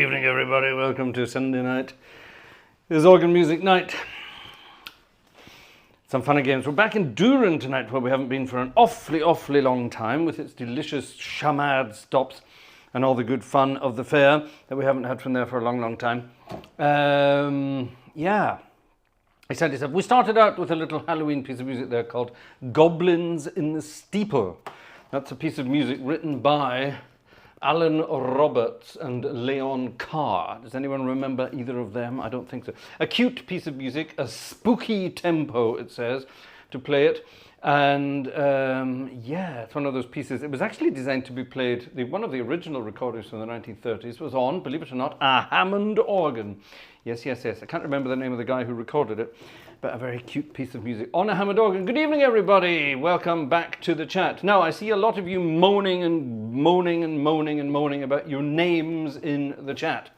evening, everybody. Welcome to Sunday night. This is Organ Music Night. Some fun and games. We're back in Durin tonight, where we haven't been for an awfully long time, with its delicious chamade stops and all the good fun of the fair that we haven't had from there for a long time. Yeah. Excited. We started out with a little Halloween piece of music there called Goblins in the Steeple. That's a piece of music written by Alan Roberts and Leon Carr. Does anyone remember either of them? I don't think so. A cute piece of music, a spooky tempo, it says, to play it. And yeah, it's one of those pieces. It was actually designed to be played. One of the original recordings from the 1930s was on, believe it or not, a Hammond organ. Yes. I can't remember the name of the guy who recorded it, but a very cute piece of music on a Hammond organ. Good evening, everybody. Welcome back to the chat. Now, I see a lot of you moaning about your names in the chat.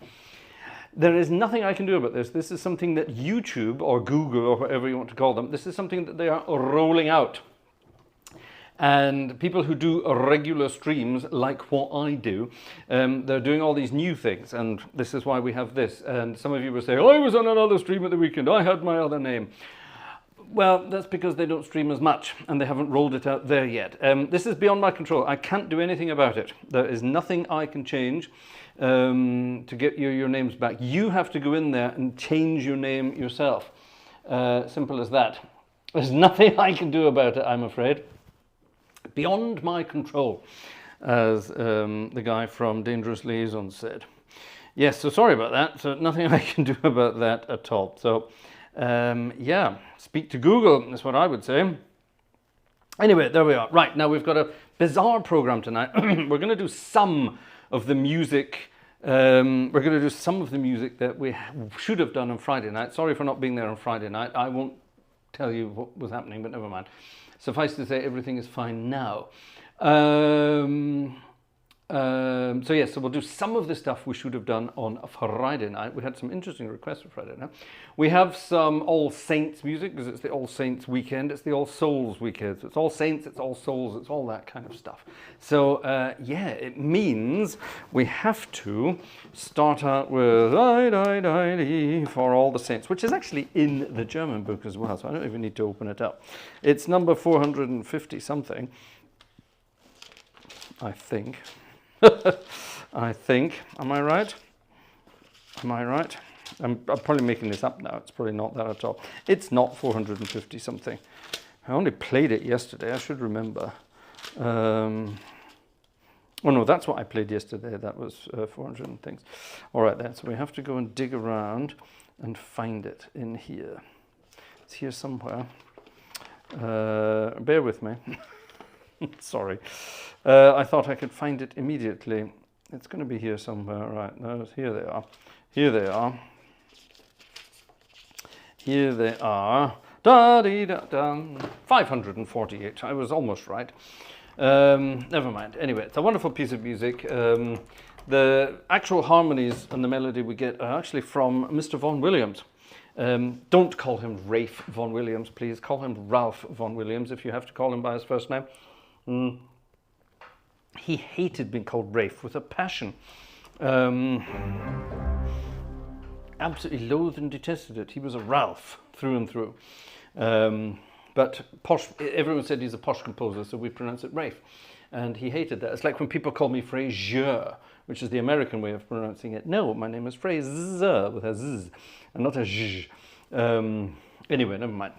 There is nothing I can do about this. This is something that YouTube or Google or whatever you want to call them, this is something that they are rolling out. And people who do regular streams, like what I do, they're doing all these new things, and this is why we have this. And some of you will say, I was on another stream at the weekend, I had my other name. Well, that's because they don't stream as much, and they haven't rolled it out there yet. This is beyond my control. I can't do anything about it. There is nothing I can change to get your names back. You have to go in there and change your name yourself. Simple as that. There's nothing I can do about it, I'm afraid. Beyond my control, as the guy from Dangerous Liaisons said. Yes, so sorry about that. So nothing I can do about that at all. So yeah, speak to Google, is what I would say. Anyway, there we are. Right, now we've got a bizarre program tonight. We're going to do some of the music. We're going to do some of the music that we should have done on Friday night. Sorry for not being there on Friday night. I won't tell you what was happening, but never mind. Suffice to say, everything is fine now. So yes, so we'll do some of the stuff we should have done on Friday night. We had some interesting requests for Friday night. We have some All Saints music, because it's the All Saints weekend. It's the All Souls weekend. So it's All Saints, it's All Souls, it's all that kind of stuff. So yeah, it means we have to start out with "Die, die, die, die" for All the Saints, which is actually in the German book as well, so I don't even need to open it up. It's number 450 something, I think. I think. Am I right? Am I right? I'm probably making this up now. It's probably not that at all. It's not 450 something. I only played it yesterday. I should remember. Oh no, that's what I played yesterday. That was 400 and things. All right then. So we have to go and dig around and find it in here. It's here somewhere. Bear with me. Sorry. I thought I could find it immediately. It's going to be here somewhere. Right, no, here they are. Here they are. Here they are. Da-dee-da-da. 548. I was almost right. Never mind. Anyway, it's a wonderful piece of music. The actual harmonies and the melody we get are actually from Mr. Vaughan Williams. Don't call him Rafe Vaughan Williams, please. Call him Ralph Vaughan Williams if you have to call him by his first name. He hated being called Rafe with a passion. Absolutely loathed and detested it. He was a Ralph through and through. But posh, everyone said he's a posh composer, so we pronounce it Rafe. And he hated that. It's like when people call me Fraser, which is the American way of pronouncing it. No, my name is Fraser with a Z and not a zh. Anyway, never mind.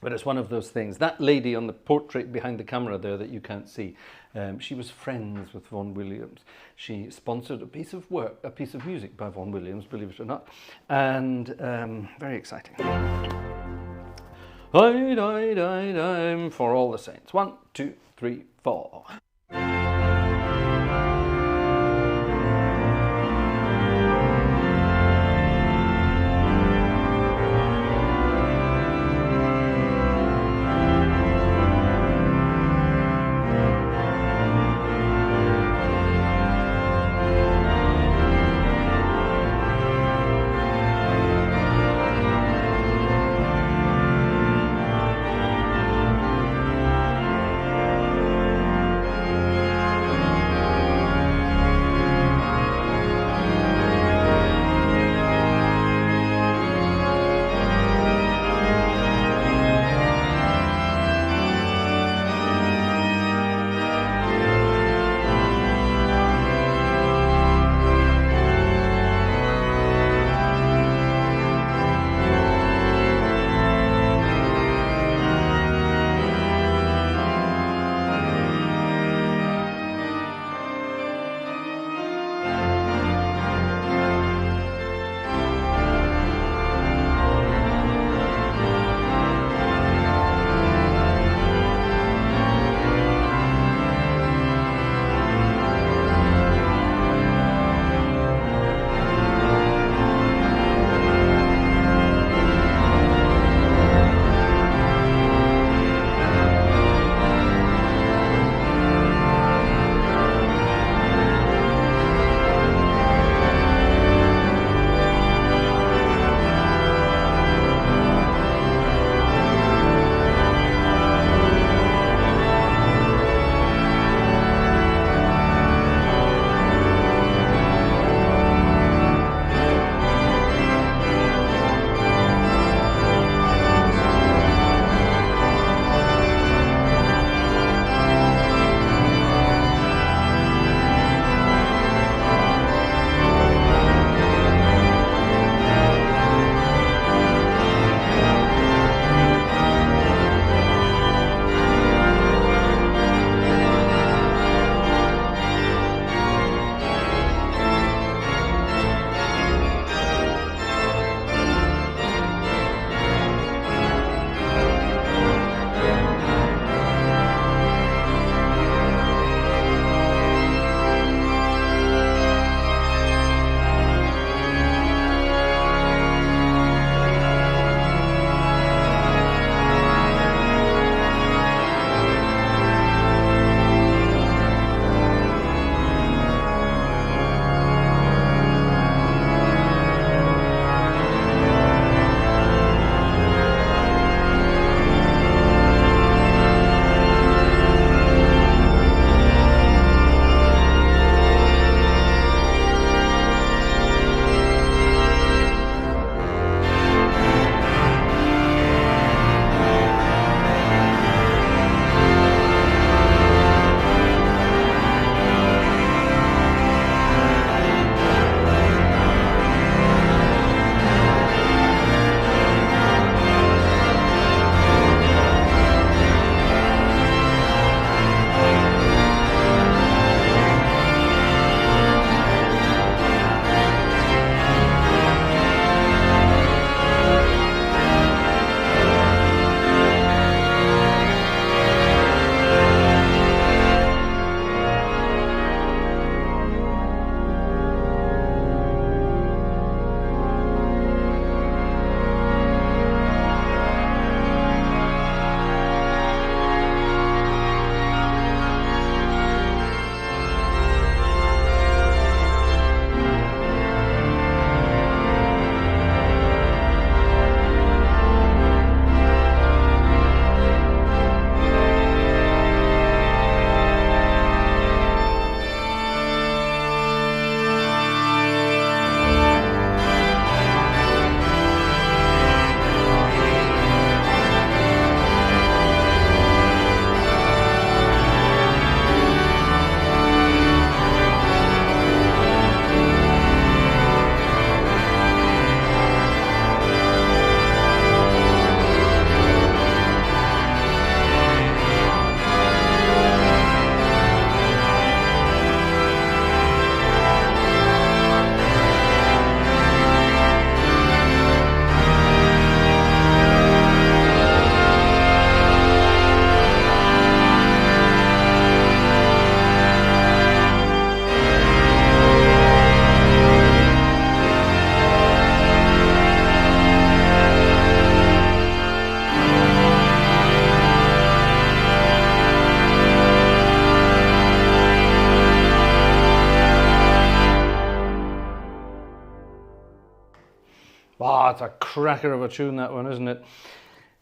But it's one of those things. That lady on the portrait behind the camera there that you can't see, she was friends with Vaughan Williams. She sponsored a piece of work, a piece of music by Vaughan Williams, believe it or not, and very exciting. For All the Saints. 1, 2, 3, 4. it's a cracker of a tune, that one, isn't it?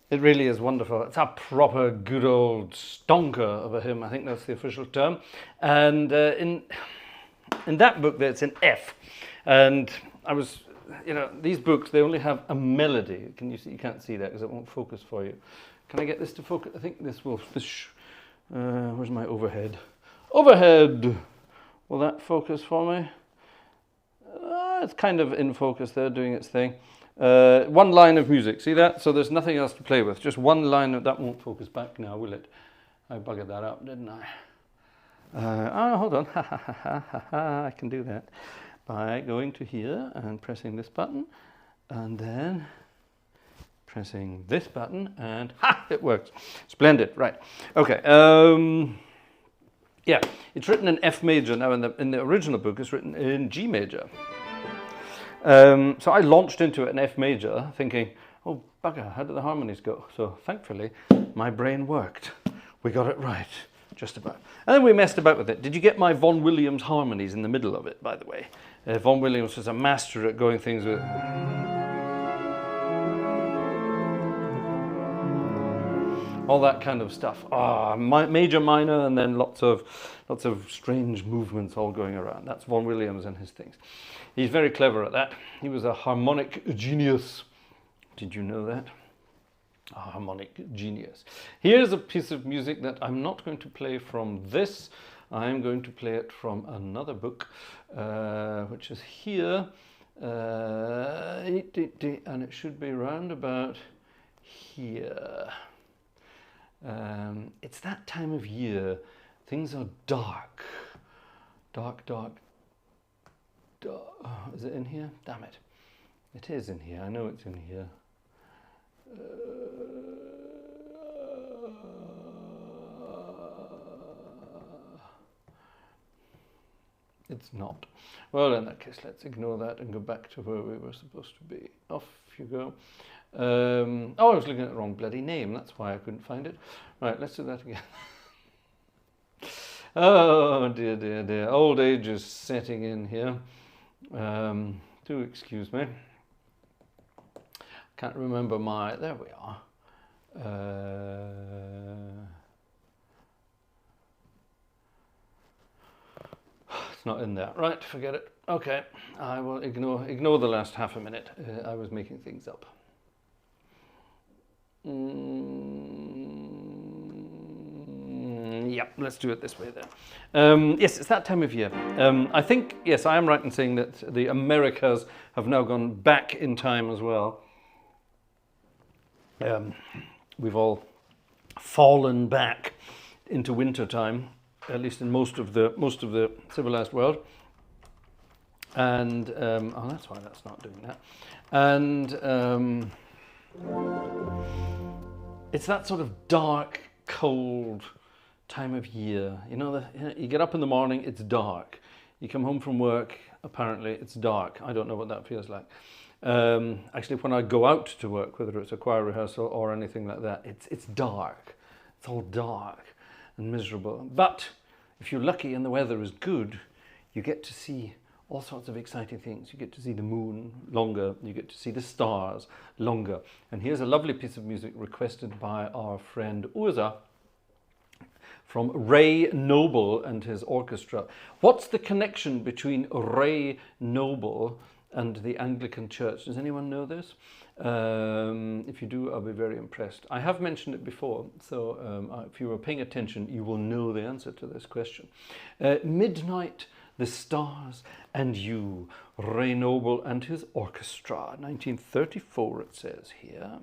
It really is wonderful. It's a proper good old stonker of a hymn. I think that's the official term. And in that book, it's in F. And I was, these books, they only have a melody. Can you see? You can't see that because it won't focus for you. Can I get this to focus? I think this will. Where's my overhead? Overhead! Will that focus for me? It's kind of in focus there, doing its thing. One line of music, see that? So there's nothing else to play with. Just one line that won't focus back now, will it? I buggered that up, didn't I? Hold on. I can do that by going to here and pressing this button, and then pressing this button, and it works. Splendid. Right. Okay. Yeah, it's written in F major now. In the original book, it's written in G major. So I launched into it in F major, thinking, oh bugger, how did the harmonies go? So thankfully, my brain worked. We got it right, just about. And then we messed about with it. Did you get my Vaughan Williams harmonies in the middle of it, by the way? Vaughan Williams was a master at going things with... all that kind of stuff. Major, minor, and then lots of strange movements all going around. That's Vaughan Williams and his things. He's very clever at that. He was a harmonic genius. Did you know that? A harmonic genius. Here's a piece of music that I'm not going to play from this. I'm going to play it from another book, which is here. And it should be round about here. It's that time of year. Things are dark. Dark. Is it in here? Damn it. It is in here. I know it's in here. It's not. Well, in that case, let's ignore that and go back to where we were supposed to be. Off you go. I was looking at the wrong bloody name. That's why I couldn't find it. Right, let's do that again. Oh, dear. Old age is setting in here. Do excuse me. Can't remember my... There we are. It's not in there. Right, forget it. Okay, I will ignore the last half a minute. I was making things up. Yep, let's do it this way then. Yes, it's that time of year. I think, yes, I am right in saying that the Americas have now gone back in time as well. We've all fallen back into winter time, at least in most of the civilized world. And oh, that's why that's not doing that. And it's that sort of dark, cold time of year. You get up in the morning, it's dark. You come home from work, apparently it's dark. I don't know what that feels like. Actually, when I go out to work, whether it's a choir rehearsal or anything like that, it's dark. It's all dark and miserable. But if you're lucky and the weather is good, you get to see all sorts of exciting things. You get to see the moon longer. You get to see the stars longer. And here's a lovely piece of music requested by our friend Urza from Ray Noble and his orchestra. What's the connection between Ray Noble and the Anglican Church? Does anyone know this? If you do, I'll be very impressed. I have mentioned it before, so if you were paying attention, you will know the answer to this question. Midnight, the Stars and You, Ray Noble and his orchestra, 1934 it says here.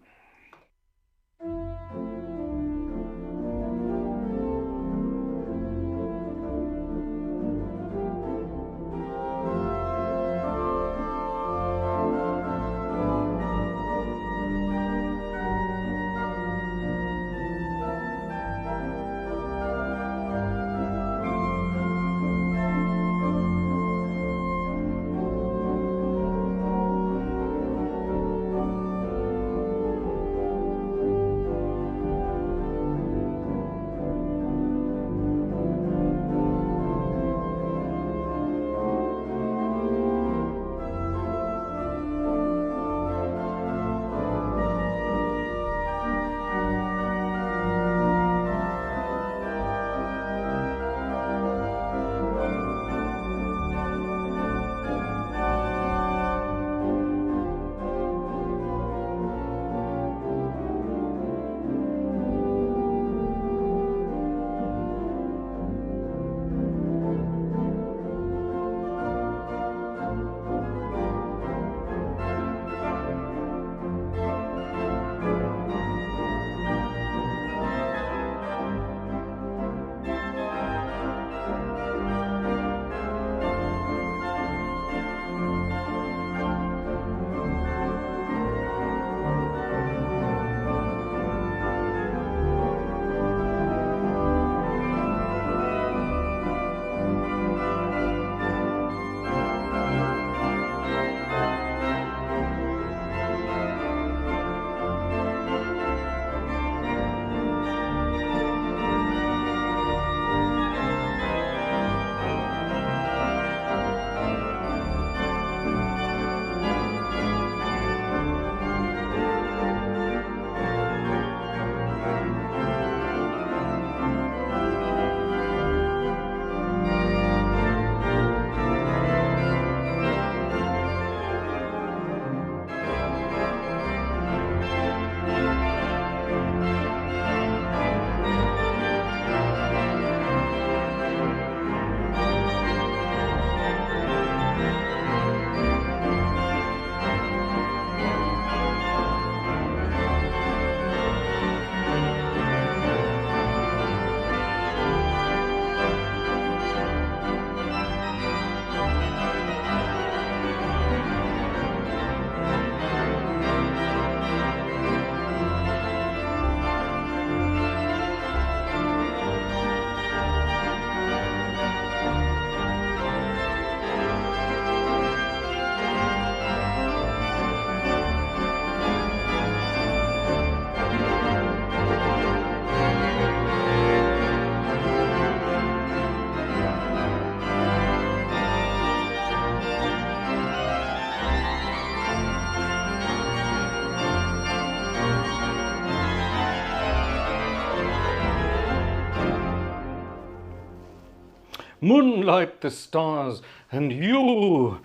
Moonlight, the stars, and you.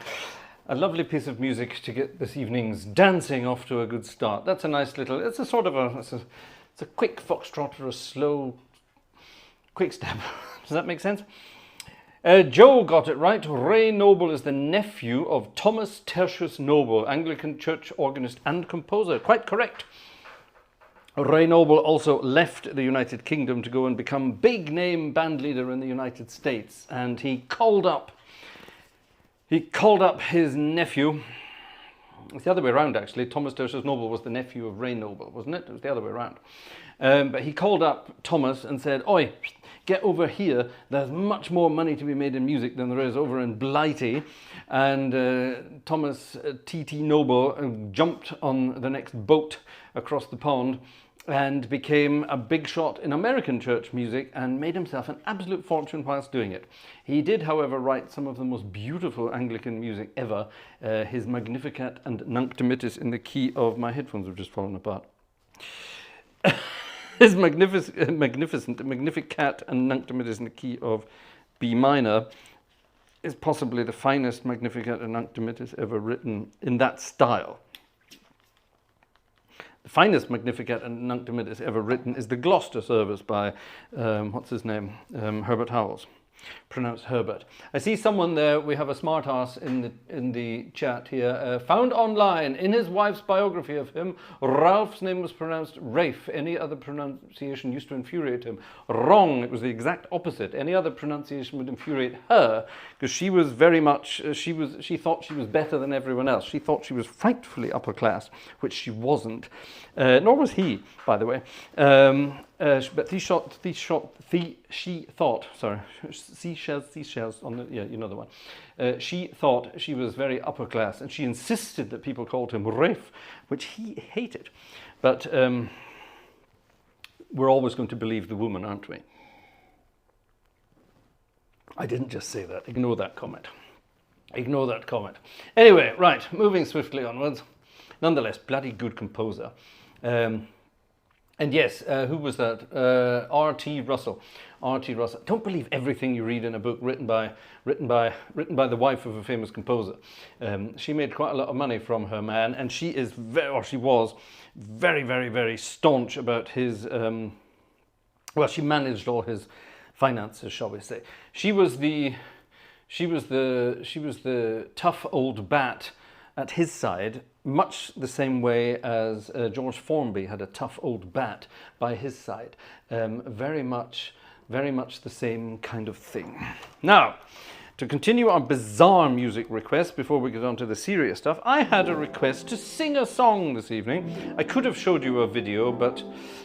A lovely piece of music to get this evening's dancing off to a good start. That's a nice little, it's a sort of a, it's a quick foxtrot or a slow quick step. Does that make sense? Joe got it right. Ray Noble is the nephew of Thomas Tertius Noble, Anglican church organist and composer. Quite correct. Ray Noble also left the United Kingdom to go and become big name band leader in the United States, and he called up his nephew. It's the other way around, actually. Thomas Tertius Noble was the nephew of Ray Noble, wasn't it? It was the other way around. But he called up Thomas and said, "Oi, get over here. There's much more money to be made in music than there is over in Blighty." And Thomas T.T. Noble jumped on the next boat across the pond and became a big shot in American church music and made himself an absolute fortune whilst doing it. He did, however, write some of the most beautiful Anglican music ever. His Magnificat and Nunc Dimittis in the key of... My headphones have just fallen apart. His Magnificat and Nunc Dimittis in the key of B minor is possibly the finest Magnificat and Nunc Dimittis ever written in that style. The finest Magnificat and Nunc Dimittis ever written is the Gloucester service by, what's his name, Herbert Howells, pronounced Herbert. I see someone there, we have a smart ass in the chat here, found online in his wife's biography of him, Ralph's name was pronounced Rafe. Any other pronunciation used to infuriate him. Wrong, it was the exact opposite. Any other pronunciation would infuriate her, because she was very much, she thought she was better than everyone else. She thought she was frightfully upper class, which she wasn't. Nor was he, by the way. But she thought, sorry, seashells on the, yeah, you know the one. She thought she was very upper class, and she insisted that people called him Rafe, which he hated. But we're always going to believe the woman, aren't we? I didn't just say that. Ignore that comment. Ignore that comment. Anyway, right, moving swiftly onwards. Nonetheless, bloody good composer. And yes, who was that? R.T. Russell. R.T. Russell. Don't believe everything you read in a book written by the wife of a famous composer. She made quite a lot of money from her man, and she was very, very, very staunch about his. Well, she managed all his finances, shall we say? She was the tough old bat at his side, much the same way as George Formby had a tough old bat by his side. Very much the same kind of thing. Now, to continue our bizarre music requests before we get on to the serious stuff, I had a request to sing a song this evening. I could have showed you a video, but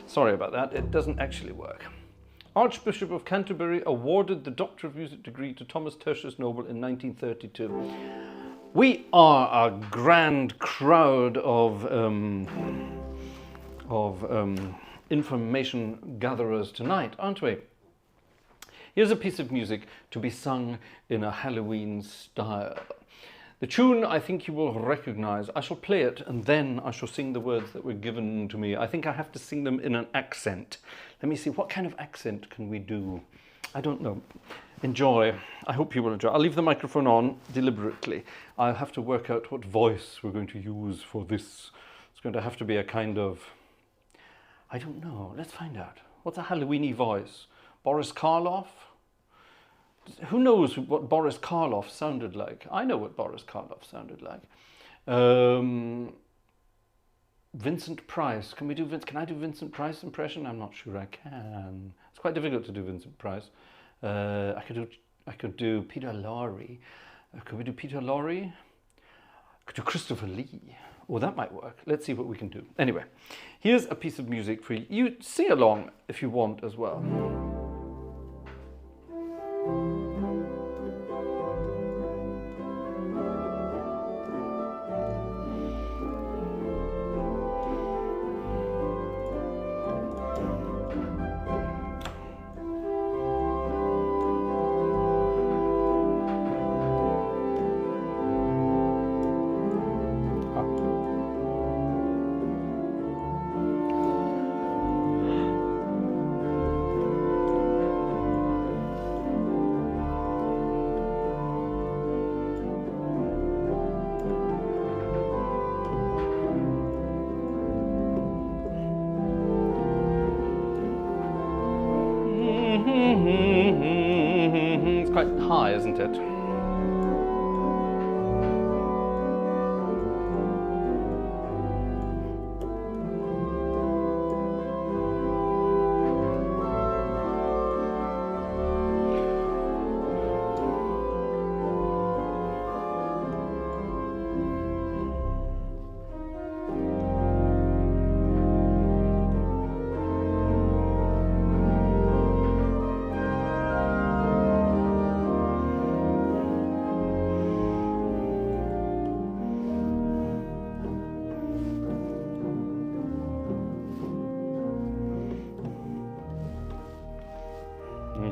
sorry about that, it doesn't actually work. Archbishop of Canterbury awarded the Doctor of Music degree to Thomas Tertius Noble in 1932. We are a grand crowd of information gatherers tonight, aren't we? Here's a piece of music to be sung in a Halloween style. The tune I think you will recognize. I shall play it and then I shall sing the words that were given to me. I think I have to sing them in an accent. Let me see, what kind of accent can we do? I don't know. Enjoy. I hope you will enjoy. I'll leave the microphone on deliberately. I'll have to work out what voice we're going to use for this. It's going to have to be a kind of... I don't know. Let's find out. What's a Halloweeny voice? Boris Karloff? Who knows what Boris Karloff sounded like? I know what Boris Karloff sounded like. Vincent Price. Can I do Vincent Price impression? I'm not sure I can. It's quite difficult to do Vincent Price. I could do Peter Lorre. Could we do Peter Lorre? I could do Christopher Lee. Oh, that might work. Let's see what we can do. Anyway, here's a piece of music for you. You sing along if you want as well. It's quite high, isn't it?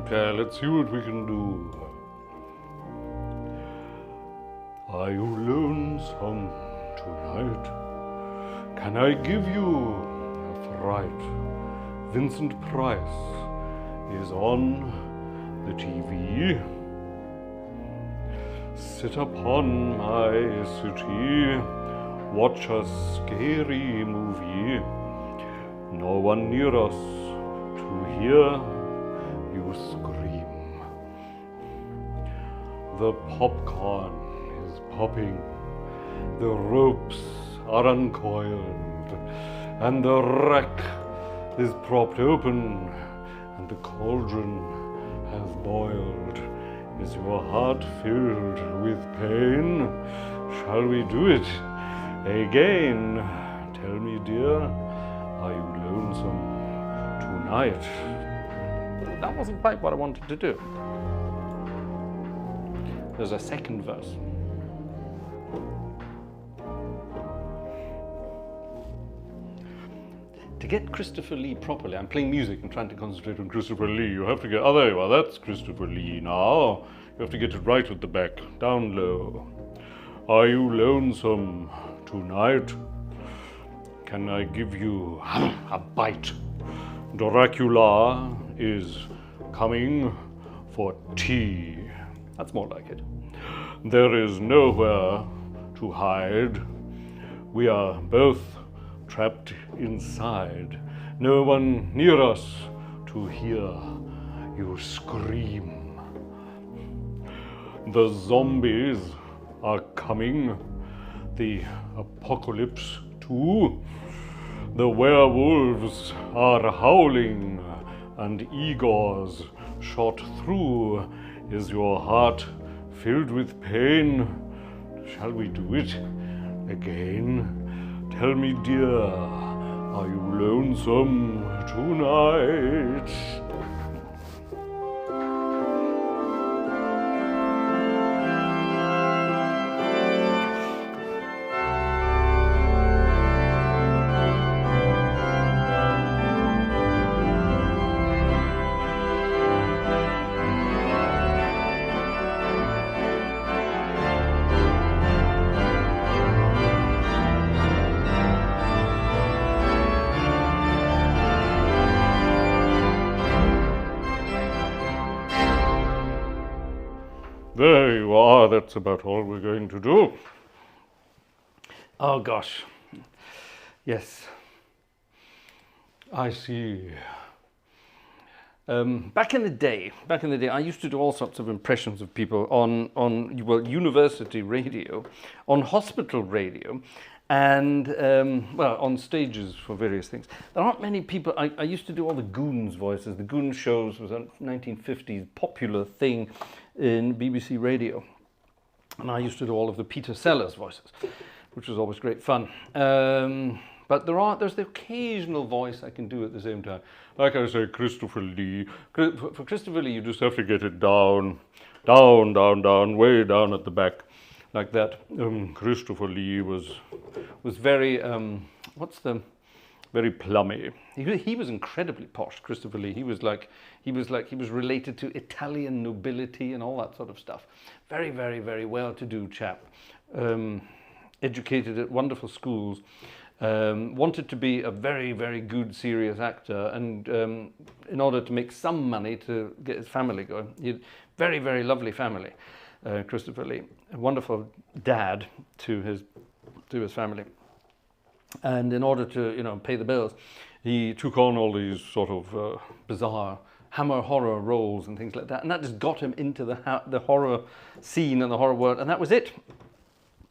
Okay, let's see what we can do. Are you lonesome tonight? Can I give you a fright? Vincent Price is on the TV. Sit upon my city, watch a scary movie. No one near us to hear you scream. The popcorn is popping, the ropes are uncoiled, and the rack is propped open, and the cauldron has boiled. Is your heart filled with pain? Shall we do it again? Tell me, dear, are you lonesome tonight? That wasn't quite what I wanted to do. There's a second verse. To get Christopher Lee properly, I'm playing music and trying to concentrate on Christopher Lee. You have to get, oh, there you are, that's Christopher Lee now. You have to get it right at the back, down low. Are you lonesome tonight? Can I give you a bite? Dracula is coming for tea. That's more like it. There is nowhere to hide. We are both trapped inside. No one near us to hear you scream. The zombies are coming. The apocalypse too. The werewolves are howling, and Igor's shot through. Is your heart filled with pain? Shall we do it again? Tell me, dear, are you lonesome tonight? There you are, that's about all we're going to do. Oh gosh, yes, I see. Back in the day, I used to do all sorts of impressions of people on well, university radio, on hospital radio, and well, on stages for various things. There aren't many people. I used to do all the Goons voices. The Goons shows was a 1950s popular thing in BBC Radio, and I used to do all of the Peter Sellers voices, which was always great fun. But there's the occasional voice I can do at the same time. Like I say, Christopher Lee. For Christopher Lee, you just have to get it down, down, down, down, way down at the back, like that. Christopher Lee was very very plummy. He was incredibly posh, Christopher Lee. He was related to Italian nobility and all that sort of stuff. Very, very, very well-to-do chap. Educated at wonderful schools. Wanted to be a very, very good, serious actor, and in order to make some money to get his family going. He had very, very lovely family, Christopher Lee. A wonderful dad to his family. And in order to, pay the bills, he took on all these sort of bizarre hammer horror roles and things like that, and that just got him into the horror scene and the horror world, and that was it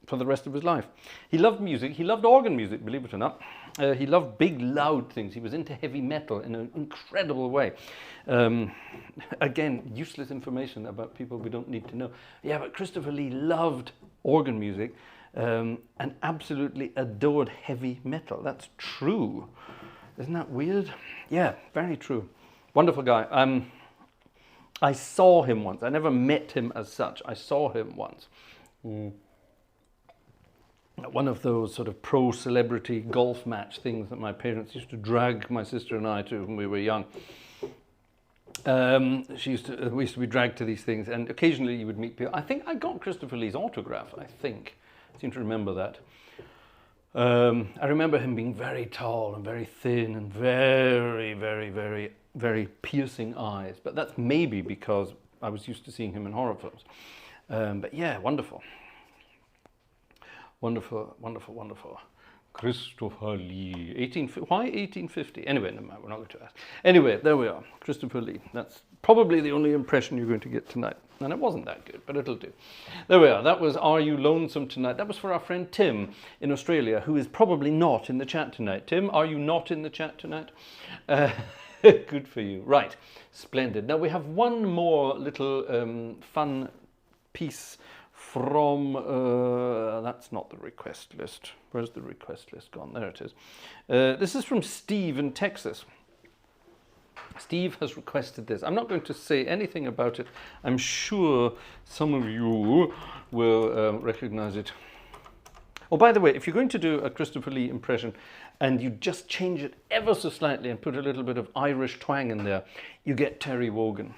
for the rest of his life. He loved music. He loved organ music, believe it or not. He loved big, loud things. He was into heavy metal in an incredible way. Again, useless information about people we don't need to know. Yeah, but Christopher Lee loved organ music and absolutely adored heavy metal. That's true. Isn't that weird? Yeah, very true. Wonderful guy. I saw him once. I never met him as such. I saw him once. At one of those sort of pro-celebrity golf match things that my parents used to drag my sister and I to when we were young. We used to be dragged to these things, and occasionally you would meet people. I think I got Christopher Lee's autograph, I seem to remember that. I remember him being very tall and very thin and very, very, very, very piercing eyes. But that's maybe because I was used to seeing him in horror films. But yeah, wonderful. Wonderful, wonderful, wonderful. Christopher Lee. Why 1850? Anyway, no matter, we're not going to ask. Anyway, there we are. Christopher Lee. That's probably the only impression you're going to get tonight. And it wasn't that good, but it'll do. There we are. That was Are You Lonesome Tonight? That was for our friend Tim in Australia, who is probably not in the chat tonight. Tim, are you not in the chat tonight? Good for you. Right. Splendid. Now we have one more little fun piece from, that's not the request list. Where's the request list gone? There it is. This is from Steve in Texas. Steve has requested this. I'm not going to say anything about it. I'm sure some of you will recognize it. Oh, by the way, if you're going to do a Christopher Lee impression and you just change it ever so slightly and put a little bit of Irish twang in there, you get Terry Wogan.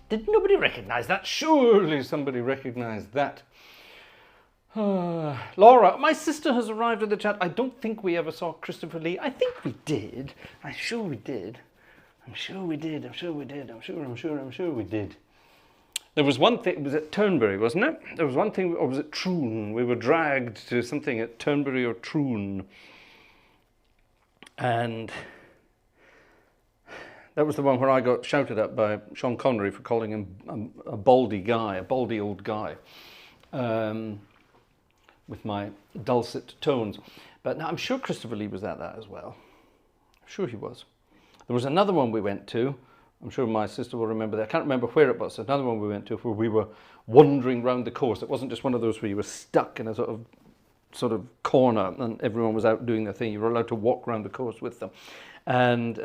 Did nobody recognize that? Surely somebody recognized that. Laura, my sister has arrived in the chat. I don't think we ever saw Christopher Lee. I think we did. I'm sure we did. I'm sure we did. I'm sure we did. I'm sure we did. There was one thing, it was at Turnberry, wasn't it? There was one thing, or was it Troon? We were dragged to something at Turnberry or Troon. And that was the one where I got shouted at by Sean Connery for calling him a baldy guy, a baldy old guy. With my dulcet tones. But now I'm sure Christopher Lee was at that as well. I'm sure he was. There was another one we went to. I'm sure my sister will remember that. I can't remember where it was. Another one we went to where we were wandering round the course. It wasn't just one of those where you were stuck in a sort of corner and everyone was out doing their thing. You were allowed to walk around the course with them. And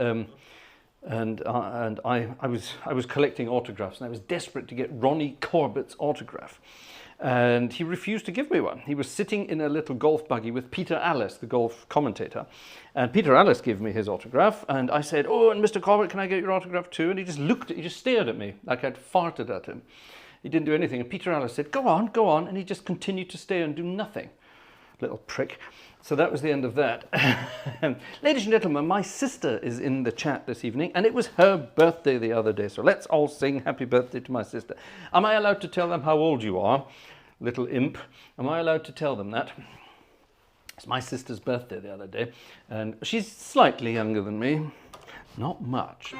I was collecting autographs and I was desperate to get Ronnie Corbett's autograph. And he refused to give me one. He was sitting in a little golf buggy with Peter Allis, the golf commentator. And Peter Allis gave me his autograph. And I said, oh, and Mr. Corbett, can I get your autograph too? And he just stared at me like I'd farted at him. He didn't do anything. And Peter Allis said, go on, go on. And he just continued to stare and do nothing. Little prick. So that was the end of that. Ladies and gentlemen, my sister is in the chat this evening, and it was her birthday the other day. So let's all sing happy birthday to my sister. Am I allowed to tell them how old you are, little imp? Am I allowed to tell them that? It's my sister's birthday the other day, and she's slightly younger than me. Not much.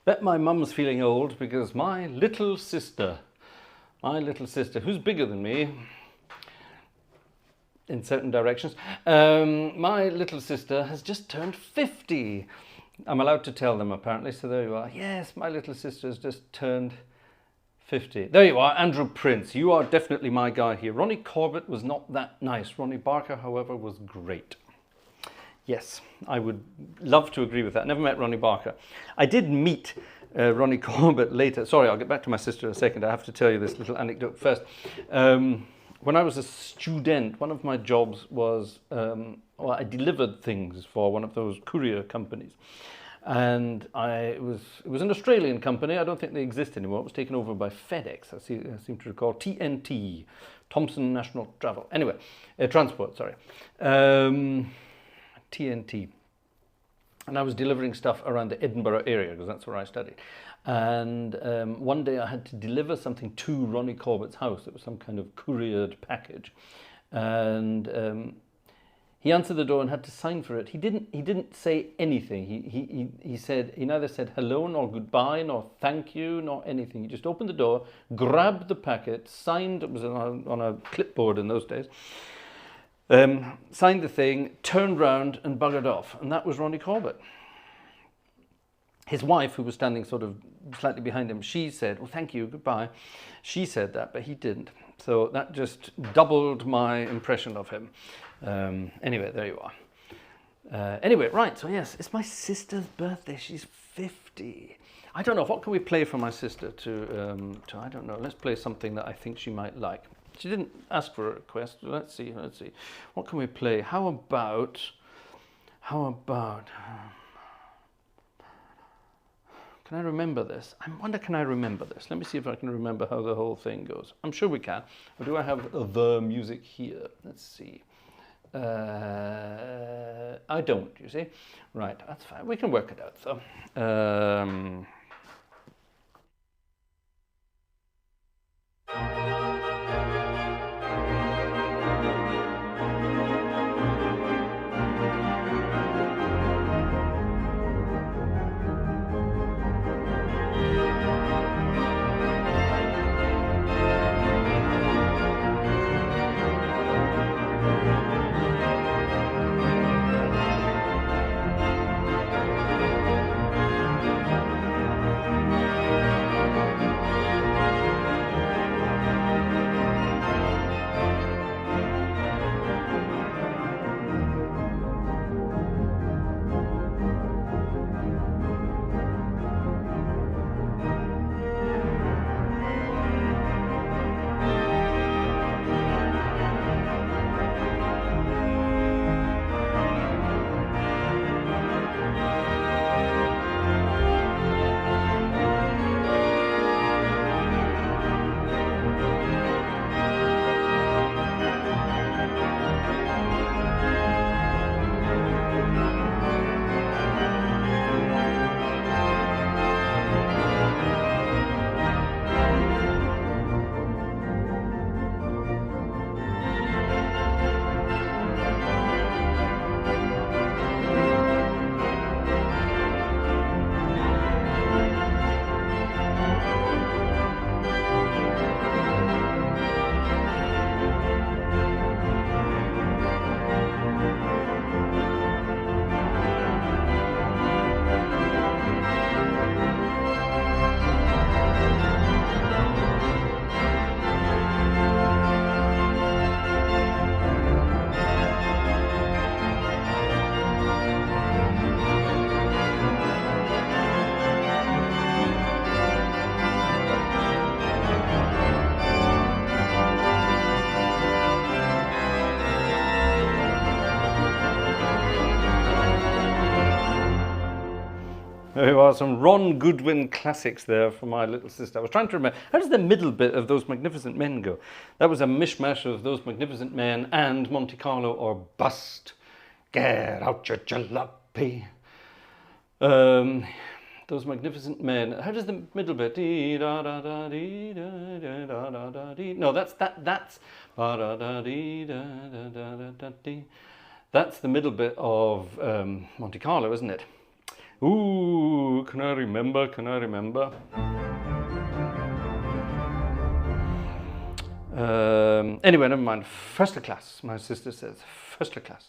Bet my mum's feeling old because my little sister, who's bigger than me in certain directions, my little sister has just turned 50. I'm allowed to tell them apparently, so there you are. Yes, my little sister has just turned 50. There you are, Andrew Prince. You are definitely my guy here. Ronnie Corbett was not that nice. Ronnie Barker, however, was great. Yes, I would love to agree with that. Never met Ronnie Barker. I did meet Ronnie Corbett later. Sorry, I'll get back to my sister in a second. I have to tell you this little anecdote first. When I was a student, one of my jobs was, well, I delivered things for one of those courier companies. And it was an Australian company. I don't think they exist anymore. It was taken over by FedEx. I seem to recall TNT, Thompson National Travel. Anyway, Transport, sorry. TNT. And I was delivering stuff around the Edinburgh area because that's where I studied. And one day I had to deliver something to Ronnie Corbett's house. It was some kind of couriered package. And he answered the door and had to sign for it. He didn't say anything. He neither said hello nor goodbye nor thank you nor anything. He just opened the door, grabbed the packet, signed. It was on a clipboard in those days. Signed the thing, turned round and buggered off. And that was Ronnie Corbett. His wife, who was standing sort of slightly behind him, she said, well, thank you, goodbye. She said that, but he didn't. So that just doubled my impression of him. Anyway, there you are. Anyway, right, so yes, it's my sister's birthday. She's 50. I don't know, what can we play for my sister to I don't know, let's play something that I think she might like. She didn't ask for a request. Let's see. What can we play? How about, can I remember this? I wonder, can I remember this? Let me see if I can remember how the whole thing goes. I'm sure we can. Or do I have the music here? Let's see. I don't, you see. Right, that's fine. We can work it out, so. There are some Ron Goodwin classics there for my little sister. I was trying to remember, how does the middle bit of Those Magnificent Men go? That was a mishmash of Those Magnificent Men and Monte Carlo or Bust. Get out your jalopy. Those Magnificent Men. How does the middle bit? Dee, da, da, da, dee, da, da, da, da, da, dee. No, that's ba, da, da, dee, da, da, da, da, da, dee. That's the middle bit of Monte Carlo, isn't it? Ooh, can I remember? Can I remember? Anyway, never mind. First class, my sister says. First class.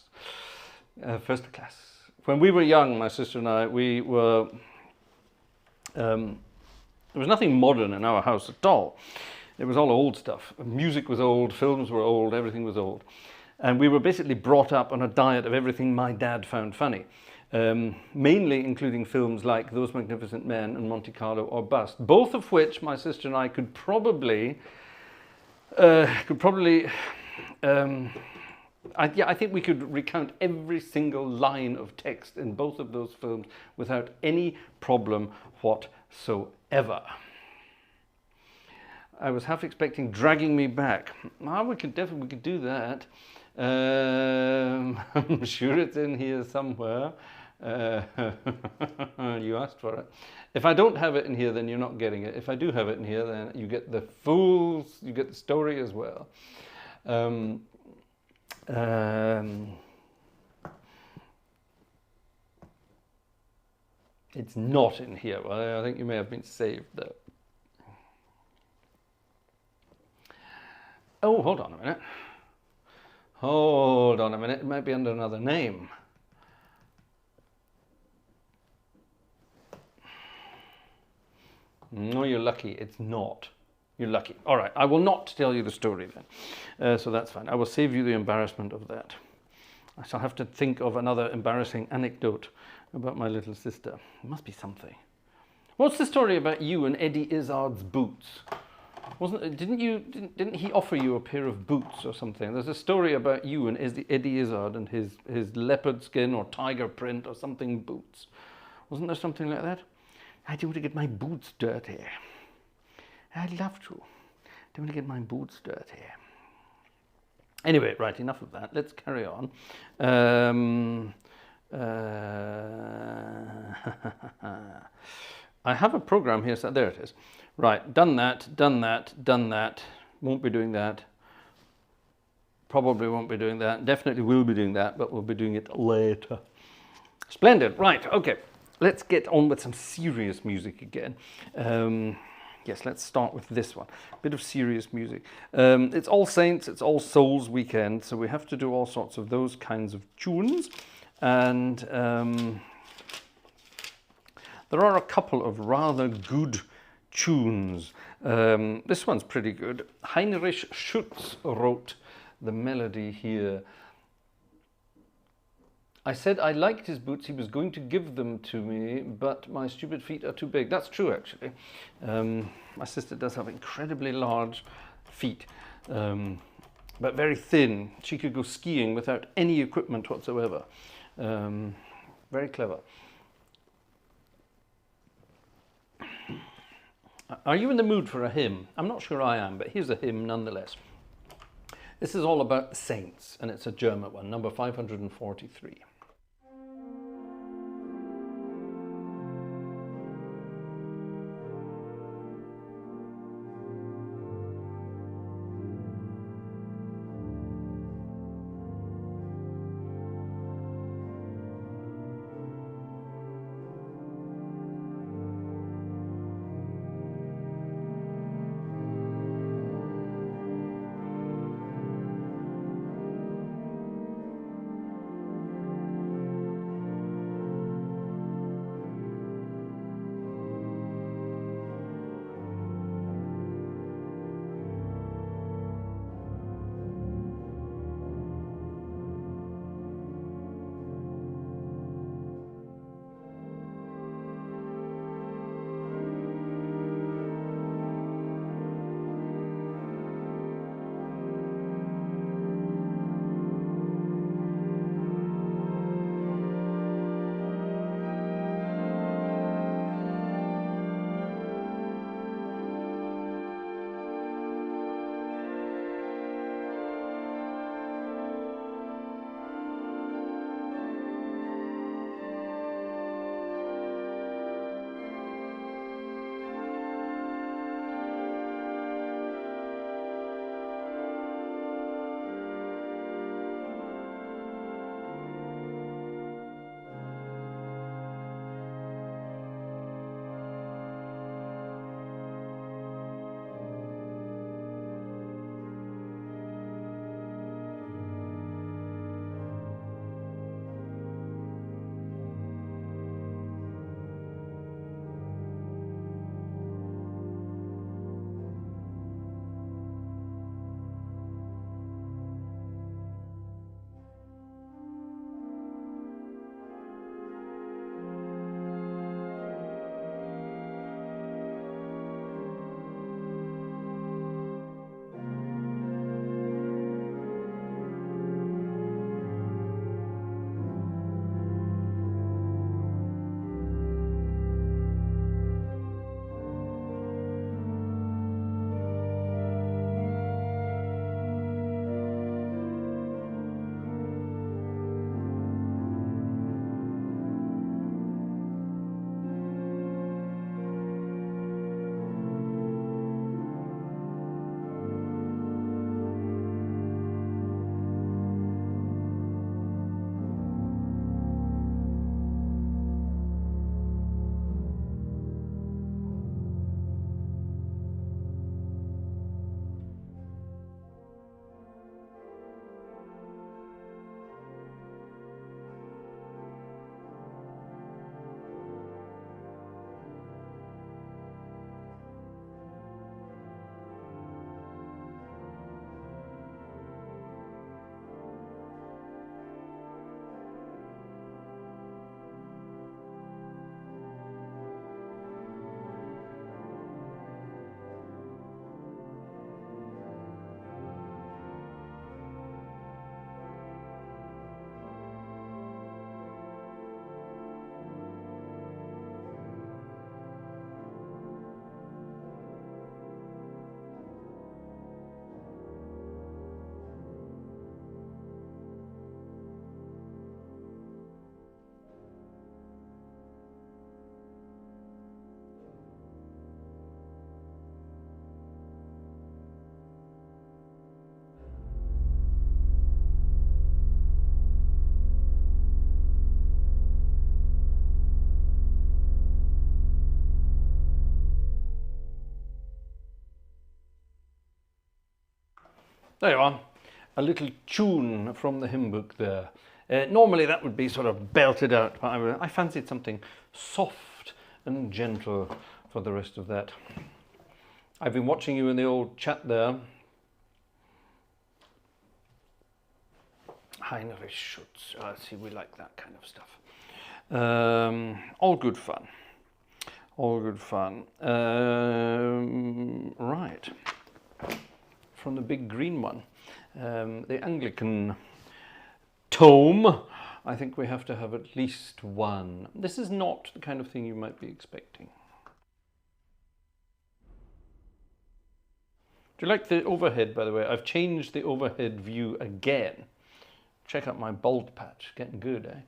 First class. When we were young, my sister and I, we were... there was nothing modern in our house at all. It was all old stuff. Music was old, films were old, everything was old. And we were basically brought up on a diet of everything my dad found funny. Mainly including films like Those Magnificent Men and Monte Carlo or Bust, both of which my sister and I could probably I think we could recount every single line of text in both of those films without any problem whatsoever. I was half expecting Dragging Me Back. We could do that. I'm sure it's in here somewhere. You asked for it. If I don't have it in here, then you're not getting it. If I do have it in here, then you get the you get the story as well. It's not in here. Well, I think you may have been saved though. Oh, hold on a minute. Hold on a minute. It might be under another name. No, you're lucky. It's not. You're lucky. All right. I will not tell you the story then. So that's fine. I will save you the embarrassment of that. I shall have to think of another embarrassing anecdote about my little sister. There must be something. What's the story about you and Eddie Izzard's boots? Didn't he offer you a pair of boots or something? There's a story about you and Eddie Izzard and his leopard skin or tiger print or something boots. Wasn't there something like that? I don't want to get my boots dirty. I'd love to. Don't want to get my boots dirty. Anyway, right, enough of that. Let's carry on. I have a program here, so there it is. Right, done that, done that, done that. Won't be doing that. Probably won't be doing that. Definitely will be doing that, but we'll be doing it later. Splendid. Right, okay. Let's get on with some serious music again. Yes, let's start with this one. A bit of serious music. It's All Saints, it's All Souls weekend, so we have to do all sorts of those kinds of tunes. And there are a couple of rather good tunes. This one's pretty good. Heinrich Schütz wrote the melody here. I said I liked his boots, he was going to give them to me, but my stupid feet are too big. That's true, actually. My sister does have incredibly large feet, but very thin. She could go skiing without any equipment whatsoever. Very clever. Are you in the mood for a hymn? I'm not sure I am, but here's a hymn nonetheless. This is all about saints, and it's a German one, number 543. There you are. A little tune from the hymn book there. Normally that would be sort of belted out, but I fancied something soft and gentle for the rest of that. I've been watching you in the old chat there. Heinrich Schutz. See, we like that kind of stuff. All good fun. All good fun. Right. From the big green one. The Anglican tome. I think we have to have at least one. This is not the kind of thing you might be expecting. Do you like the overhead, by the way? I've changed the overhead view again. Check out my bald patch. Getting good, eh?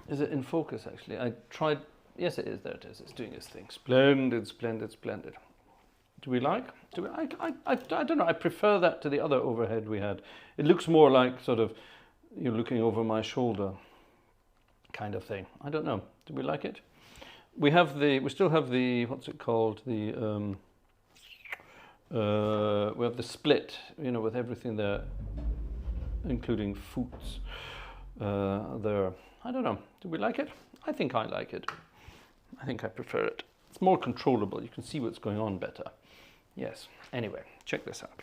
Is it in focus, actually? I tried. Yes, it is. There it is. It's doing its thing. Splendid, splendid, splendid. Do we like? Do we? I don't know. I prefer that to the other overhead we had. It looks more like sort of you're looking over my shoulder kind of thing. I don't know. Do we like it? We have the. We still have the. What's it called? The. We have the split. You know, with everything there, including foots. There. I don't know. Do we like it? I think I like it. I think I prefer it. It's more controllable. You can see what's going on better. Yes. Anyway, check this out.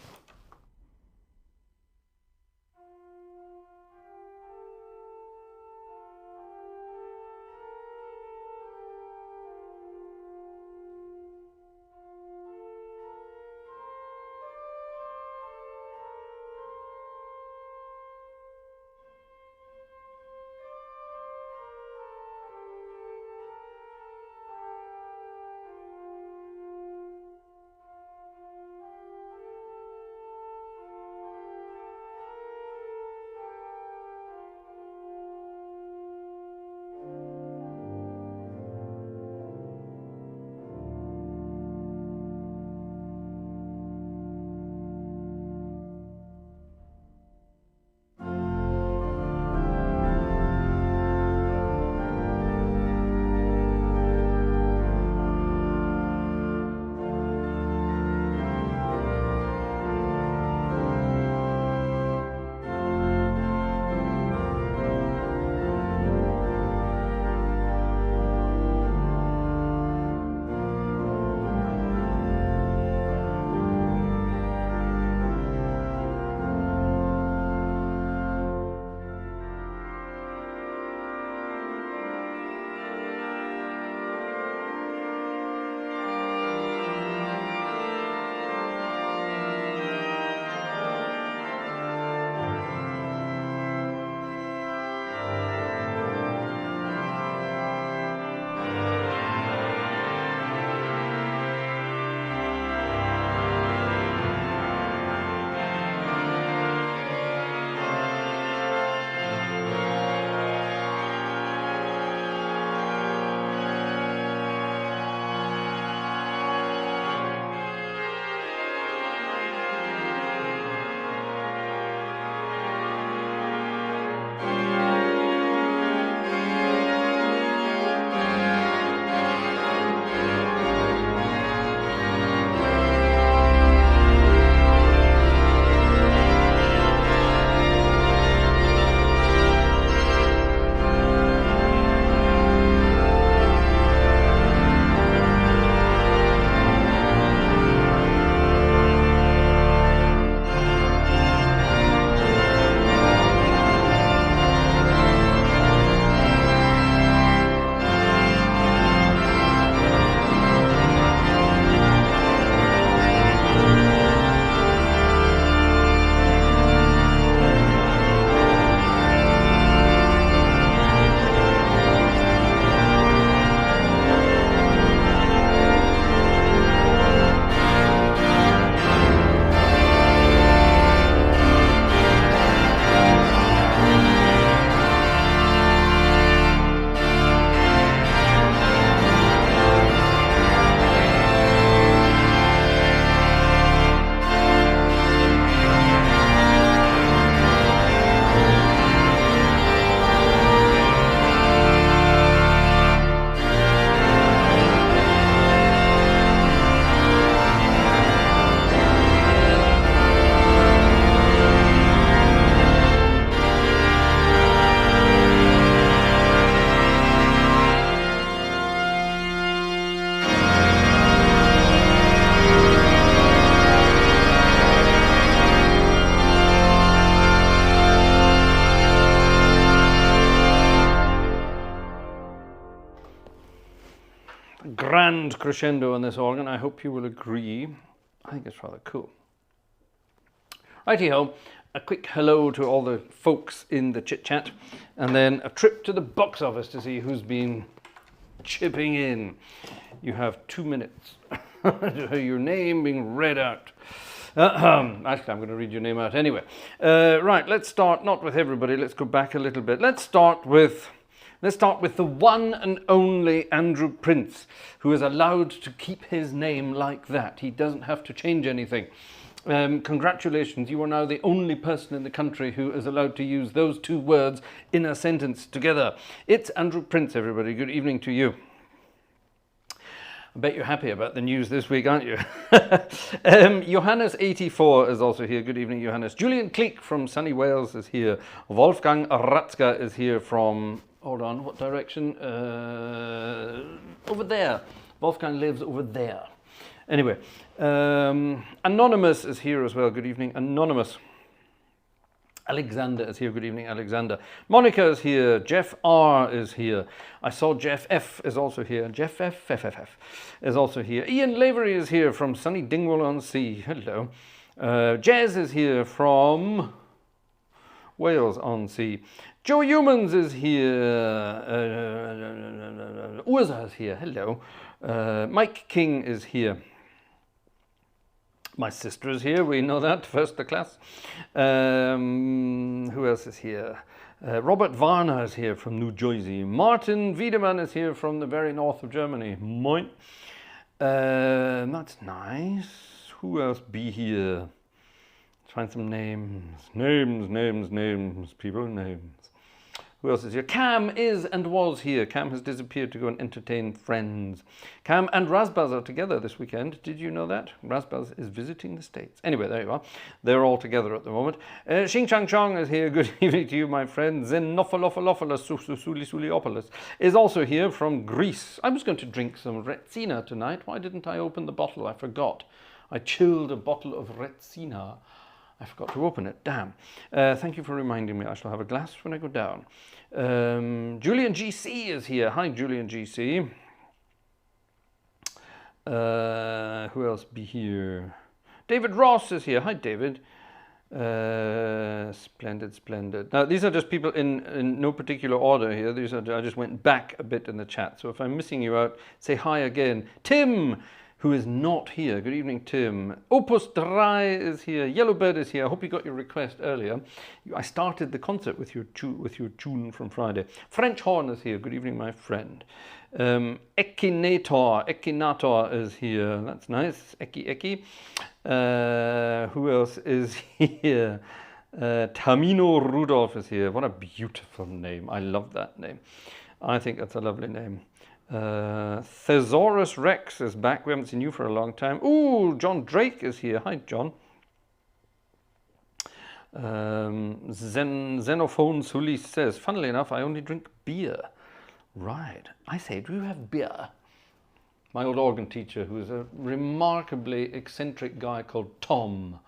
grand crescendo on this organ. I hope you will agree. I think it's rather cool. Righty-ho, a quick hello to all the folks in the chit-chat, and then a trip to the box office to see who's been chipping in. You have 2 minutes to hear your name being read out. Actually, I'm going to read your name out anyway. Right, let's start, not with everybody, let's go back a little bit. Let's start with the one and only Andrew Prince, who is allowed to keep his name like that. He doesn't have to change anything. Congratulations, you are now the only person in the country who is allowed to use those 2 words in a sentence together. It's Andrew Prince, everybody. Good evening to you. I bet you're happy about the news this week, aren't you? Johannes84 is also here. Good evening, Johannes. Julian Cleek from sunny Wales is here. Wolfgang Ratzka is here from, hold on, what direction? Over there. Wolfgang lives over there. Anyway, Anonymous is here as well. Good evening, Anonymous. Alexander is here. Good evening, Alexander. Monica is here. Jeff R is here. I saw Jeff F is also here. Jeff F is also here. Ian Lavery is here from sunny Dingwall-on-Sea. Hello. Jez is here from Wales-on-Sea. Joe Humans is here. Urza is here. Hello. Mike King is here. My sister is here, we know that, first class. Who else is here? Robert Varner is here from New Jersey. Martin Wiedemann is here from the very north of Germany. Moin. That's nice. Who else be here? Let's find some names. Names, people, names. Who else is here? Cam is and was here. Cam has disappeared to go and entertain friends. Cam and Razbaz are together this weekend. Did you know that? Razbaz is visiting the States. Anyway, there you are. They're all together at the moment. Xing Chang Chong is here. Good evening to you, my friend. Xenophilophilophilos Suliopoulos is also here from Greece. I was going to drink some Retsina tonight. Why didn't I open the bottle? I forgot. I chilled a bottle of Retsina. I forgot to open it, damn. Thank you for reminding me. I shall have a glass when I go down. Julian GC is here. Hi, Julian GC. Who else be here? David Ross is here. Hi, David. Splendid. Now, these are just people in no particular order here. These are, I just went back a bit in the chat. So if I'm missing you out, say hi again. Tim, who is not here. Good evening, Tim. Opus Dry is here. Yellowbird is here. I hope you got your request earlier. I started the concert with your tune from Friday. French Horn is here. Good evening, my friend. Ekinator is here. That's nice. Eki. Who else is here? Tamino Rudolph is here. What a beautiful name. I love that name. I think that's a lovely name. Thesaurus Rex is back. We haven't seen you for a long time. Ooh, John Drake is here. Hi, John. Xenophone Sulis says, funnily enough, I only drink beer. Right. I say, do you have beer? My old organ teacher, who is a remarkably eccentric guy called Tom.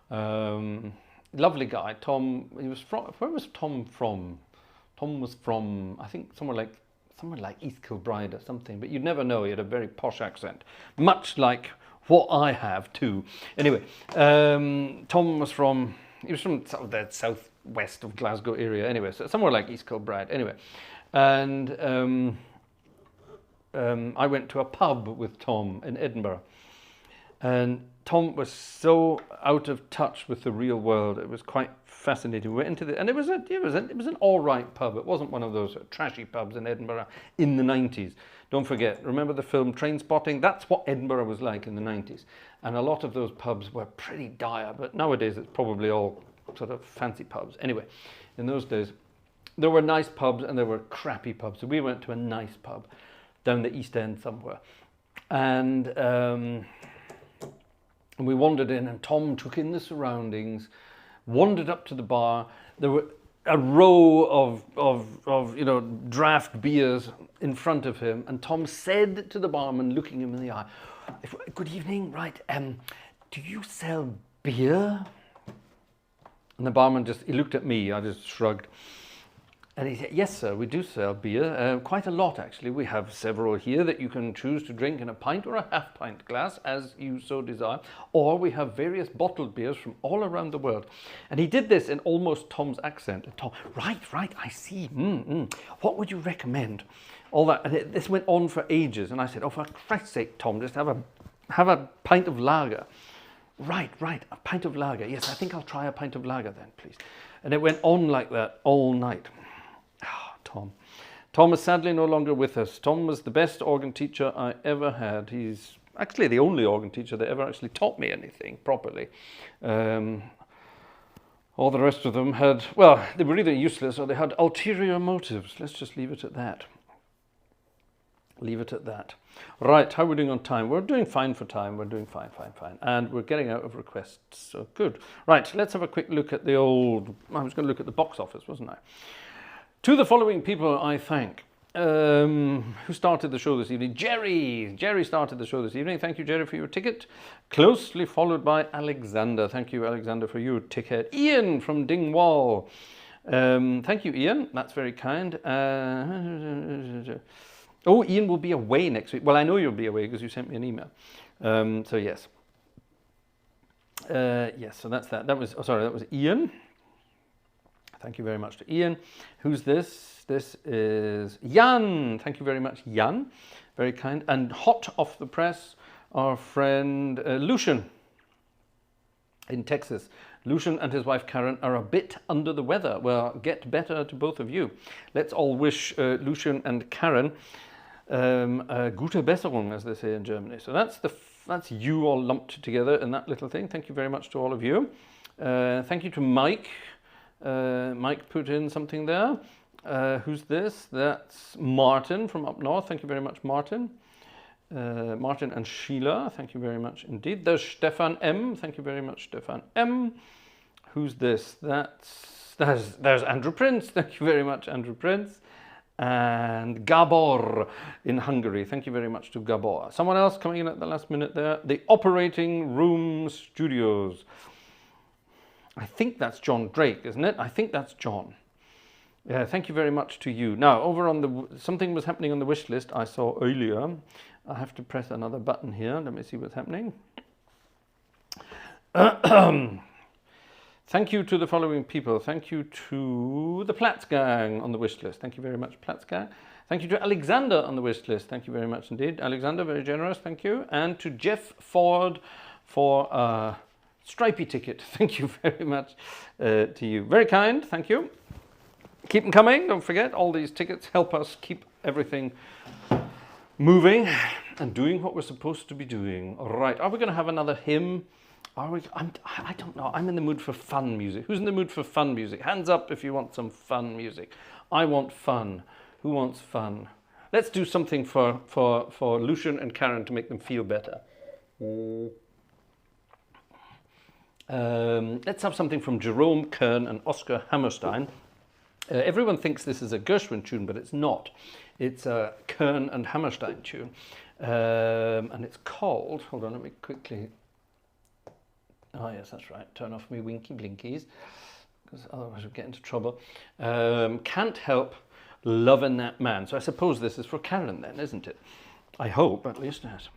Lovely guy. Tom, he was from, where was Tom from? Tom was from, I think, somewhere like East Kilbride or something, but you'd never know. He had a very posh accent, much like what I have too. Anyway, Tom was from, he was from sort of the southwest of Glasgow area. Anyway, so somewhere like East Kilbride. Anyway, and I went to a pub with Tom in Edinburgh, and Tom was so out of touch with the real world. It was quite fascinating. We went into the, and it was an all right pub. It wasn't one of those trashy pubs in Edinburgh in the 90s. Don't forget, remember the film Trainspotting? That's what Edinburgh was like in the 90s. And a lot of those pubs were pretty dire, but nowadays it's probably all sort of fancy pubs. Anyway, in those days, there were nice pubs and there were crappy pubs. So we went to a nice pub down the East End somewhere. And we wandered in, and Tom took in the surroundings, wandered up to the bar. There were a row of you know, draft beers in front of him, and Tom said to the barman, looking him in the eye, "Good evening, right, do you sell beer?" And the barman he looked at me, I just shrugged. And he said, yes, sir, we do sell beer, quite a lot, actually. We have several here that you can choose to drink in a pint or a half-pint glass, as you so desire. Or we have various bottled beers from all around the world. And he did this in almost Tom's accent. And Tom, right, I see. What would you recommend? All that. And this went on for ages. And I said, oh, for Christ's sake, Tom, just have a pint of lager. Right, a pint of lager. Yes, I think I'll try a pint of lager then, please. And it went on like that all night. Tom is sadly no longer with us. Tom was the best organ teacher I ever had. He's actually the only organ teacher that ever actually taught me anything properly. All the rest of them had, well, they were either useless or they had ulterior motives. Let's just leave it at that. Right, how are we doing on time? We're doing fine for time. We're doing fine. And we're getting out of requests, so good. Right, let's have a quick look at I was going to look at the box office, wasn't I? To the following people I thank. Who started the show this evening? Jerry. Jerry started the show this evening. Thank you, Jerry, for your ticket. Closely followed by Alexander. Thank you, Alexander, for your ticket. Ian from Dingwall. Thank you, Ian. That's very kind. Oh, Ian will be away next week. Well, I know you'll be away because you sent me an email. So yes. Yes, so that's that. That was Ian. Thank you very much to Ian. Who's this? This is Jan. Thank you very much, Jan. Very kind. And hot off the press, our friend Lucian in Texas. Lucian and his wife Karen are a bit under the weather. Well, get better to both of you. Let's all wish Lucian and Karen gute Besserung, as they say in Germany. So that's you all lumped together in that little thing. Thank you very much to all of you. Thank you to Mike. Mike put in something there. Who's this? That's Martin from up north. Thank you very much, Martin. Martin and Sheila, thank you very much indeed. There's Stefan M. Thank you very much, Stefan M. Who's this? There's Andrew Prince. Thank you very much, Andrew Prince. And Gabor in Hungary. Thank you very much to Gabor. Someone else coming in at the last minute there. The Operating Room Studios. I think that's John Drake, isn't it? I think that's John. Yeah, thank you very much to you. Now, over on something was happening on the wish list I saw earlier. I have to press another button here. Let me see what's happening. Thank you to the following people. Thank you to the Platts Gang on the wish list. Thank you very much, Platts Gang. Thank you to Alexander on the wish list. Thank you very much indeed. Alexander, very generous. Thank you. And to Jeff Ford for stripy ticket. Thank you very much to you. Very kind. Thank you. Keep them coming. Don't forget, all these tickets help us keep everything moving and doing what we're supposed to be doing. All right. Are we going to have another hymn? Are we? I don't know. I'm in the mood for fun music. Who's in the mood for fun music? Hands up if you want some fun music. I want fun. Who wants fun? Let's do something for Lucian and Karen to make them feel better. Let's have something from Jerome Kern and Oscar Hammerstein. Everyone thinks this is a Gershwin tune, but it's not. It's a Kern and Hammerstein tune. And it's called, hold on, let me quickly, oh yes, that's right, turn off my winky blinkies, because otherwise we'll get into trouble. Can't Help Loving That Man. So I suppose this is for Karen then, isn't it? I hope, at least, yes.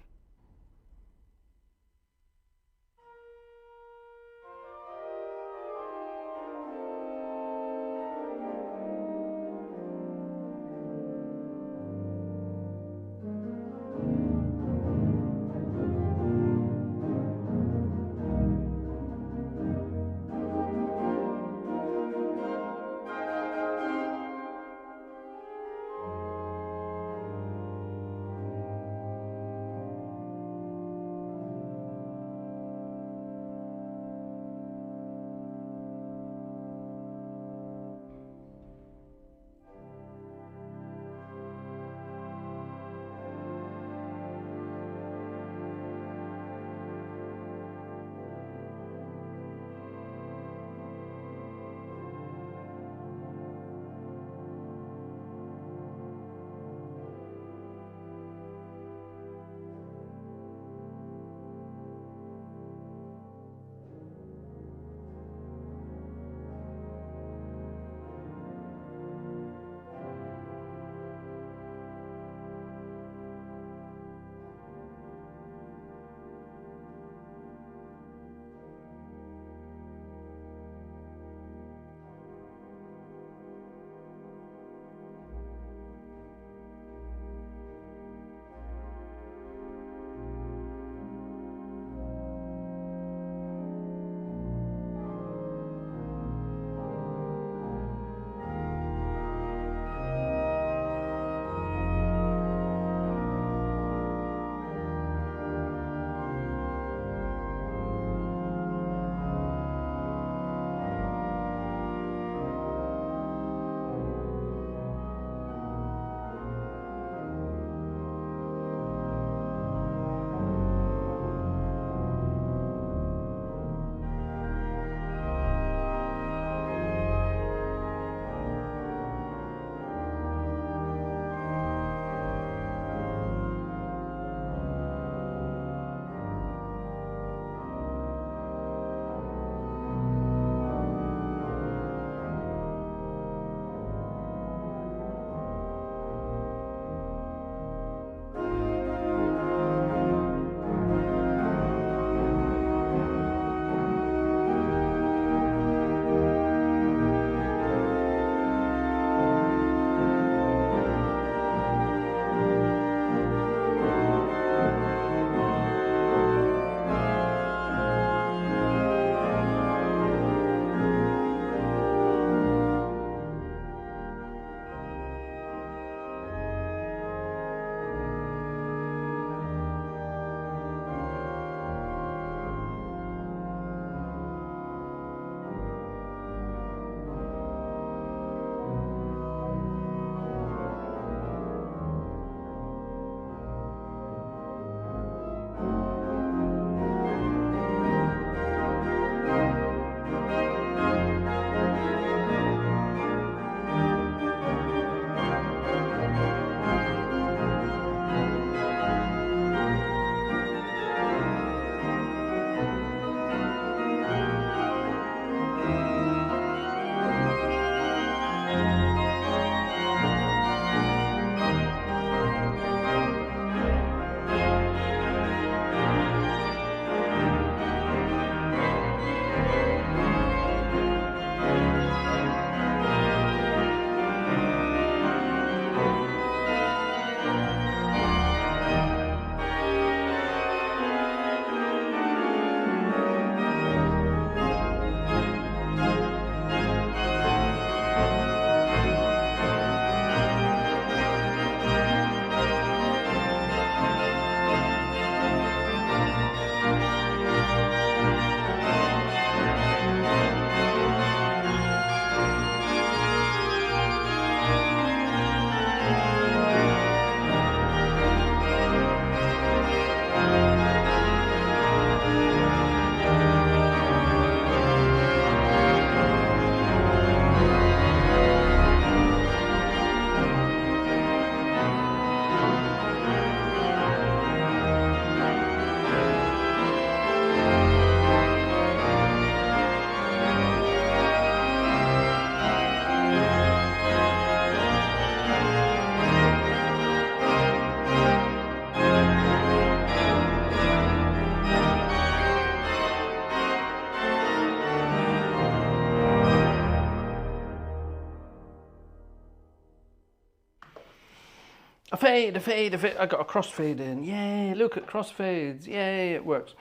A fade, a fade, a fade. I got a crossfade in. Yay, look at crossfades. Yay, it works.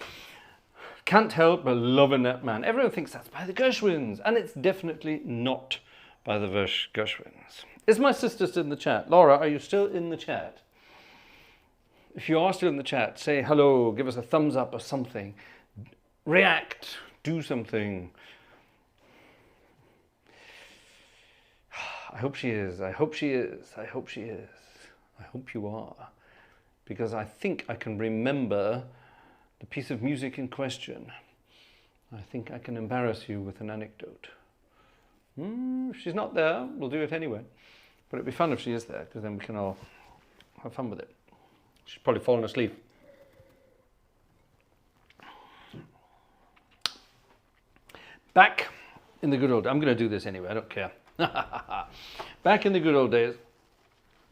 Can't help but loving that man. Everyone thinks that's by the Gershwins, and it's definitely not by the Gershwins. Is my sister still in the chat? Laura, are you still in the chat? If you are still in the chat, say hello, give us a thumbs up or something. React, do something. I hope she is, I hope she is, I hope she is. I hope you are. Because I think I can remember the piece of music in question. I think I can embarrass you with an anecdote. If she's not there, we'll do it anyway. But it'd be fun if she is there, because then we can all have fun with it. She's probably fallen asleep. Back in the good old, I'm going to do this anyway, I don't care. Back in the good old days,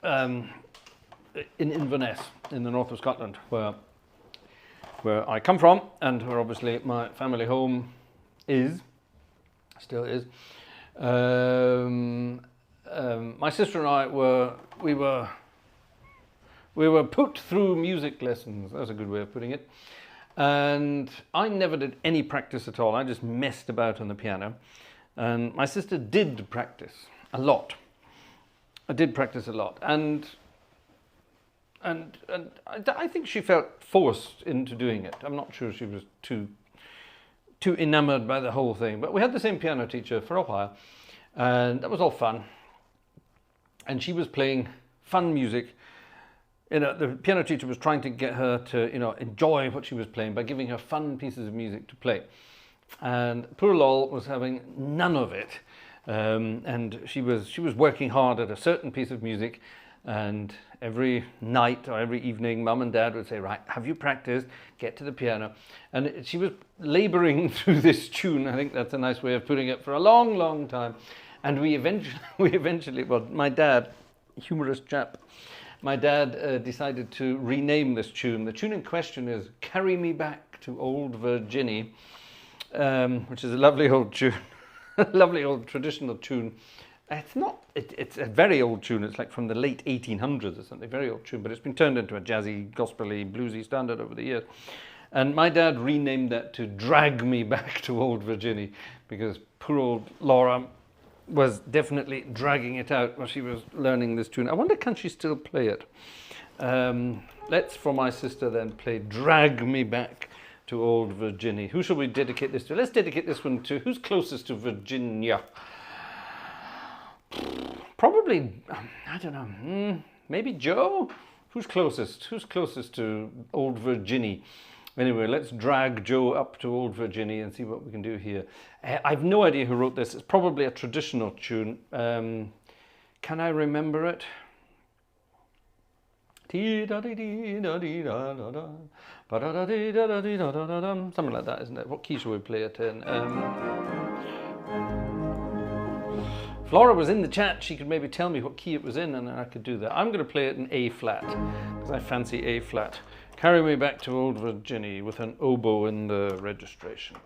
in Inverness, in the north of Scotland, where I come from, and where obviously my family home is, still is. My sister and I we were put through music lessons. That's a good way of putting it. And I never did any practice at all. I just messed about on the piano. And my sister did practice a lot. I did practice a lot. And I think she felt forced into doing it. I'm not sure she was too enamored by the whole thing. But we had the same piano teacher for a while. And that was all fun. And she was playing fun music. The piano teacher was trying to get her to, enjoy what she was playing by giving her fun pieces of music to play. And poor Lol was having none of it. And she was working hard at a certain piece of music. And every night or every evening, Mum and Dad would say, right, have you practiced? Get to the piano. And she was laboring through this tune. I think that's a nice way of putting it, for a long, long time. And we eventually, well, my dad, humorous chap, my dad decided to rename this tune. The tune in question is Carry Me Back to Old Virginie, which is a lovely old tune, lovely old traditional tune. It's a very old tune. It's like from the late 1800s or something, very old tune, but it's been turned into a jazzy, gospel-y, bluesy standard over the years. And my dad renamed that to Drag Me Back to Old Virginie, because poor old Laura was definitely dragging it out while she was learning this tune. I wonder, can she still play it? Let's, for my sister, then play Drag Me Back to Old Virginie. Who shall we dedicate this to? Let's dedicate this one to, who's closest to Virginia? Probably, I don't know, maybe Joe? Who's closest? Who's closest to Old Virginie? Anyway, let's drag Joe up to Old Virginie and see what we can do here. I've no idea who wrote this. It's probably a traditional tune. Can I remember it? Something like that, isn't it? What key shall we play it in? If Laura was in the chat, she could maybe tell me what key it was in, and then I could do that. I'm going to play it in A flat, because I fancy A flat. Carry Me Back to Old Virginie, with an oboe in the registration.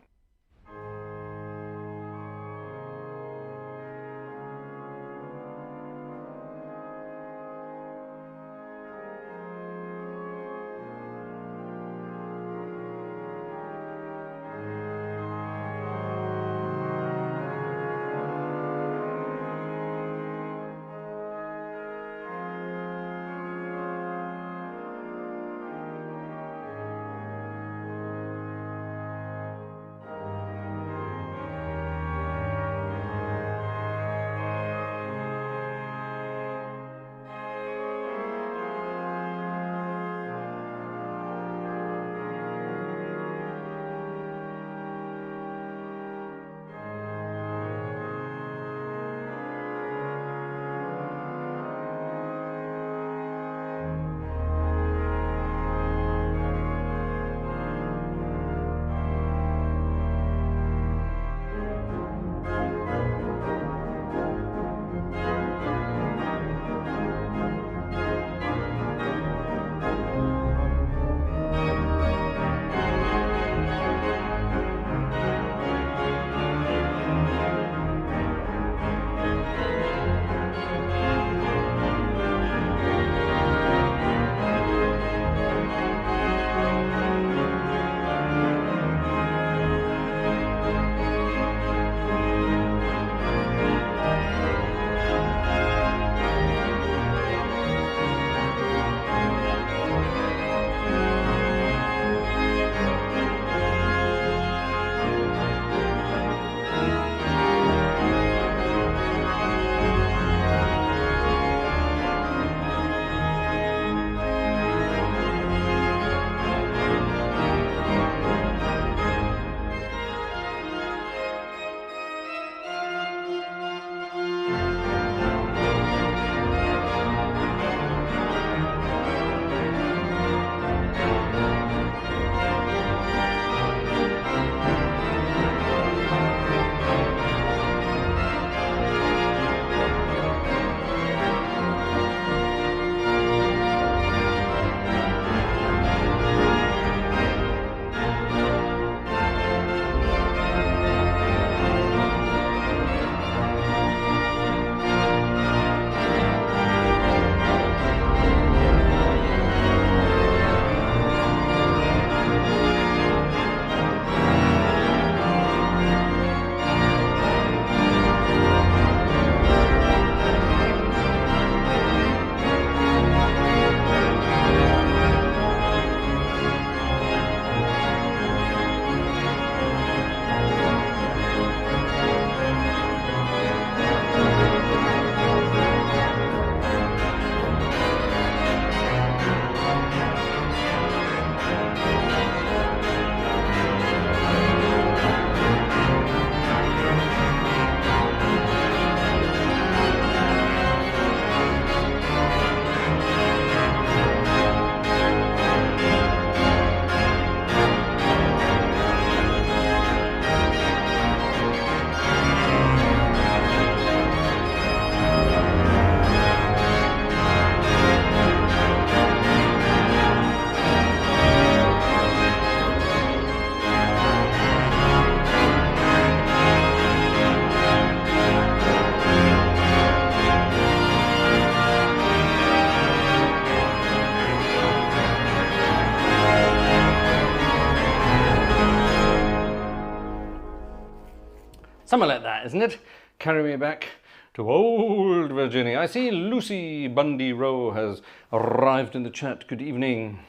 Something like that, isn't it? Carry me back to old Virginia. I see Lucy Bundy Rowe has arrived in the chat. Good evening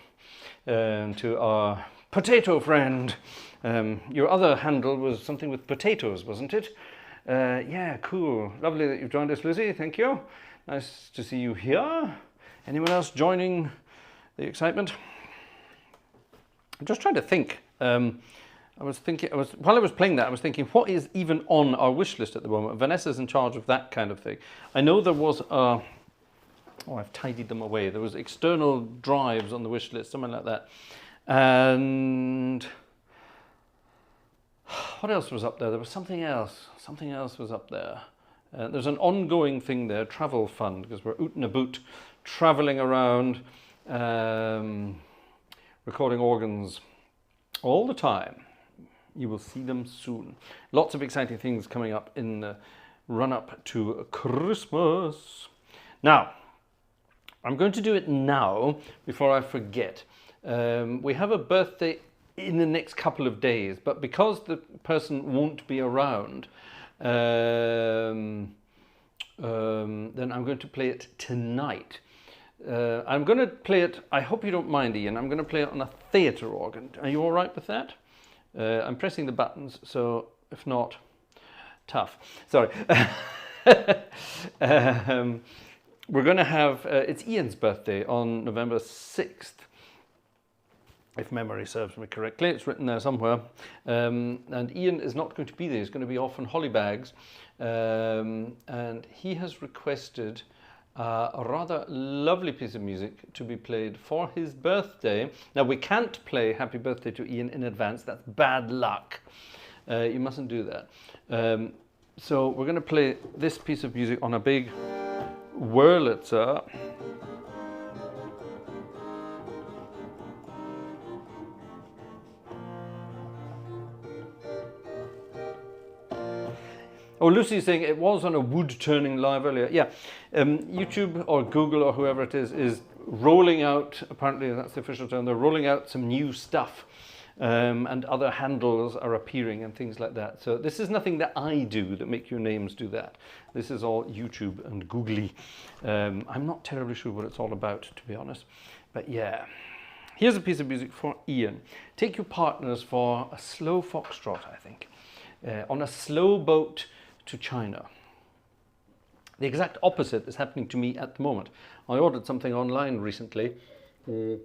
to our potato friend. Your other handle was something with potatoes, wasn't it? Yeah, cool. Lovely that you've joined us, Lucy. Thank you. Nice to see you here. Anyone else joining the excitement? I'm just trying to think. While I was playing that, I was thinking, what is even on our wish list at the moment? Vanessa's in charge of that kind of thing. I know there was I've tidied them away. There was external drives on the wish list, something like that. And what else was up there? There was something else. Something else was up there. There's an ongoing thing there, travel fund, because we're oot and aboot, traveling around, recording organs all the time. You will see them soon. Lots of exciting things coming up in the run-up to Christmas. Now, I'm going to do it now before I forget. We have a birthday in the next couple of days, but because the person won't be around, then I'm going to play it tonight. I'm going to play it, I hope you don't mind, Ian, I'm going to play it on a theatre organ. Are you all right with that? I'm pressing the buttons, so if not, tough. Sorry. We're going to have, it's Ian's birthday on November 6th. If memory serves me correctly, it's written there somewhere. And Ian is not going to be there, he's going to be off on Hollybags. And he has requested a rather lovely piece of music to be played for his birthday. Now, we can't play Happy Birthday to Ian in advance, that's bad luck. You mustn't do that. So we're going to play this piece of music on a big Wurlitzer. Oh, Lucy's saying it was on a wood turning live earlier. Yeah, YouTube or Google or whoever it is rolling out, apparently that's the official term, they're rolling out some new stuff. And other handles are appearing and things like that. So this is nothing that I do that make your names do that. This is all YouTube and Googly. I'm not terribly sure what it's all about, to be honest. But yeah, here's a piece of music for Ian. Take your partners for a slow foxtrot, I think, on a slow boat to China. The exact opposite is happening to me at the moment. I ordered something online recently, and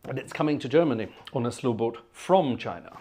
it's coming to Germany on a slow boat from China.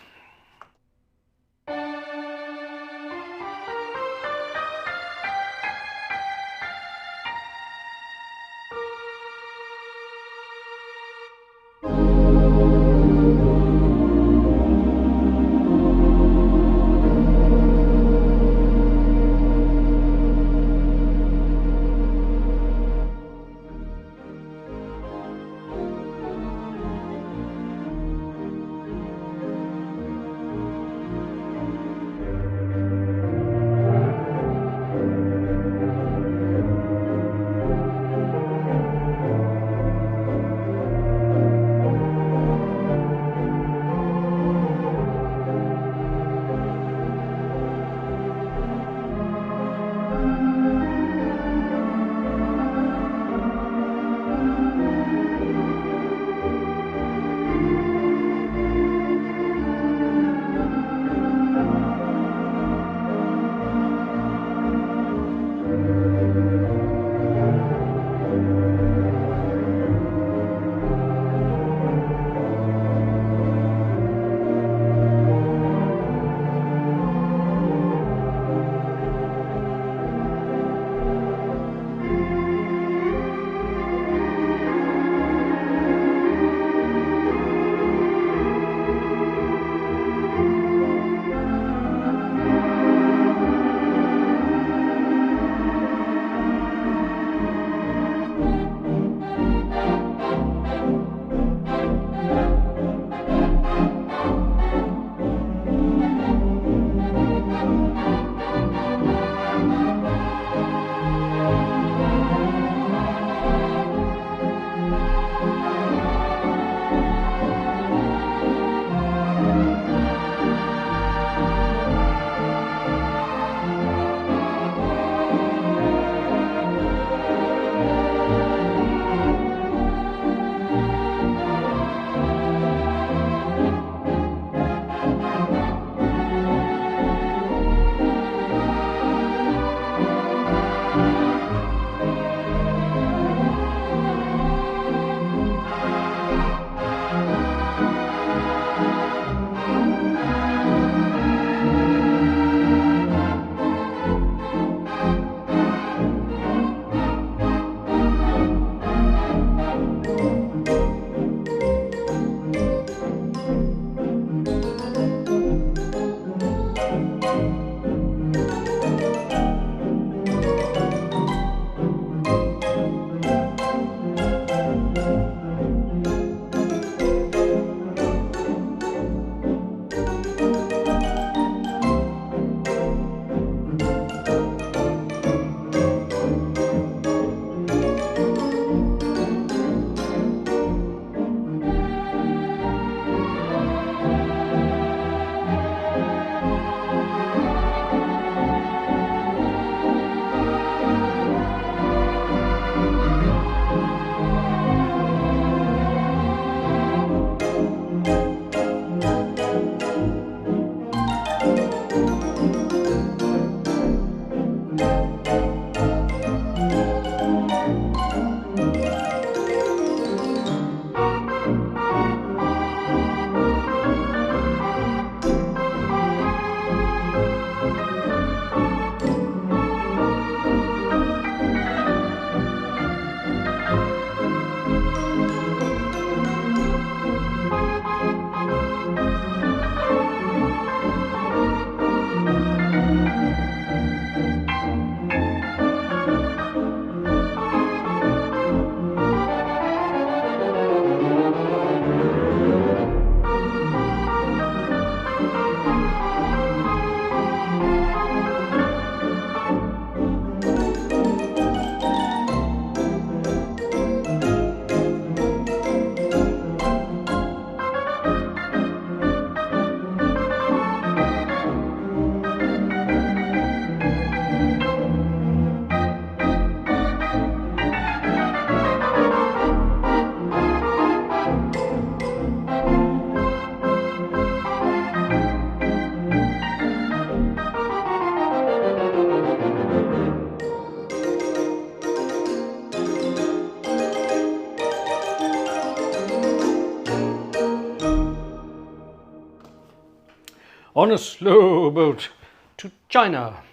On a Slow Boat to China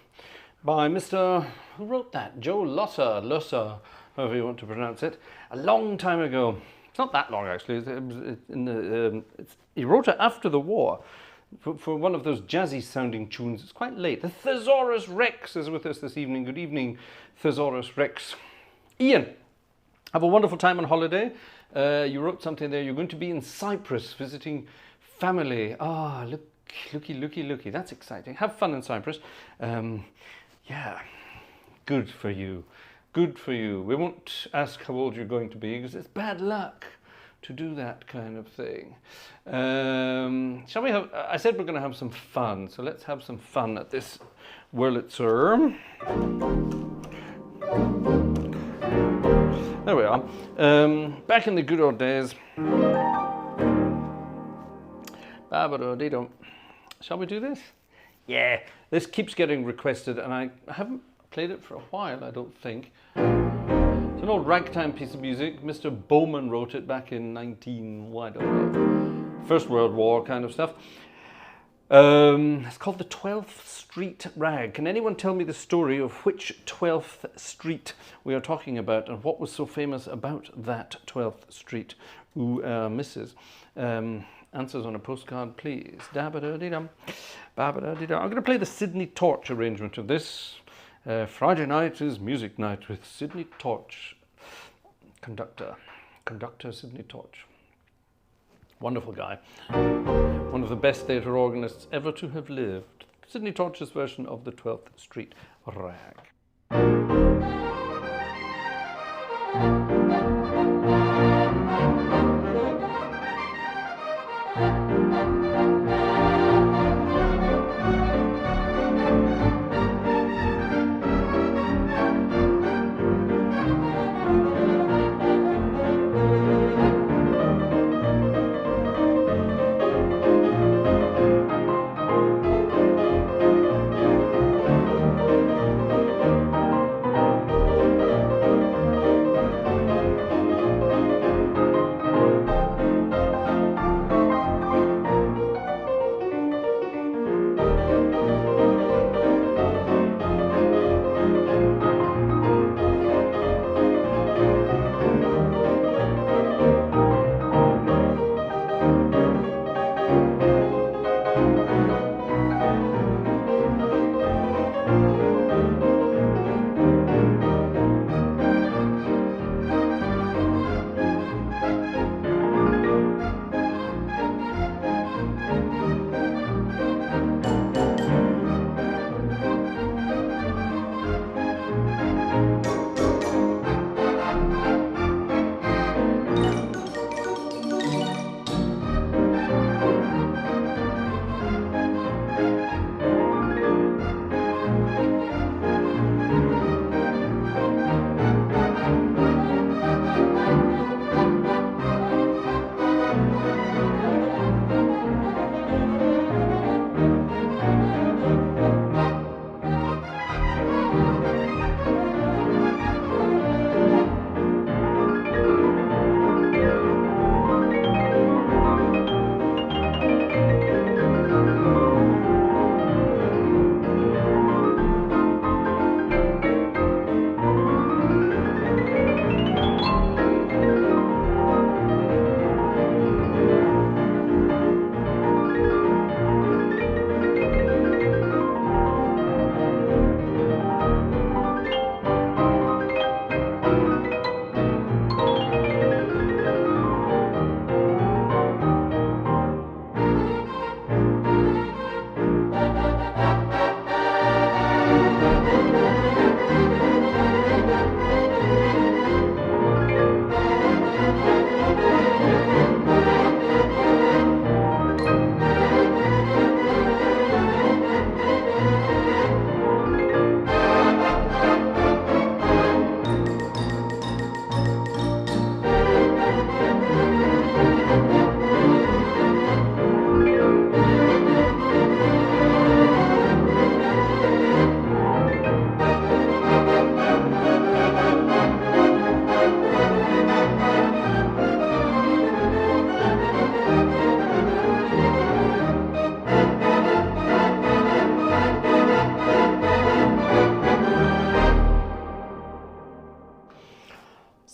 by Mr. Who wrote that? Joe Lusser, however you want to pronounce it. A long time ago. It's not that long actually. He wrote it after the war for one of those jazzy sounding tunes. It's quite late. The Thesaurus Rex is with us this evening. Good evening, Thesaurus Rex. Ian, have a wonderful time on holiday. You wrote something there. You're going to be in Cyprus visiting family. Ah, looky. That's exciting. Have fun in Cyprus. Yeah, good for you. Good for you. We won't ask how old you're going to be because it's bad luck to do that kind of thing. Shall we have, I said we're going to have some fun, so let's have some fun at this Wurlitzer. There we are. Back in the good old days. Shall we do this? Yeah, this keeps getting requested and I haven't played it for a while, I don't think. It's an old ragtime piece of music. Mr. Bowman wrote it back in I don't know, First World War kind of stuff. It's called the 12th Street Rag. Can anyone tell me the story of which 12th Street we are talking about and what was so famous about that 12th Street? Who misses? Answers on a postcard, please. Da-ba-da-dee-dum. Ba-ba-da-dee-dum. I'm going to play the Sydney Torch arrangement of this. Friday night is music night with Sydney Torch. Conductor Sydney Torch. Wonderful guy. One of the best theatre organists ever to have lived. Sydney Torch's version of the 12th Street Rag.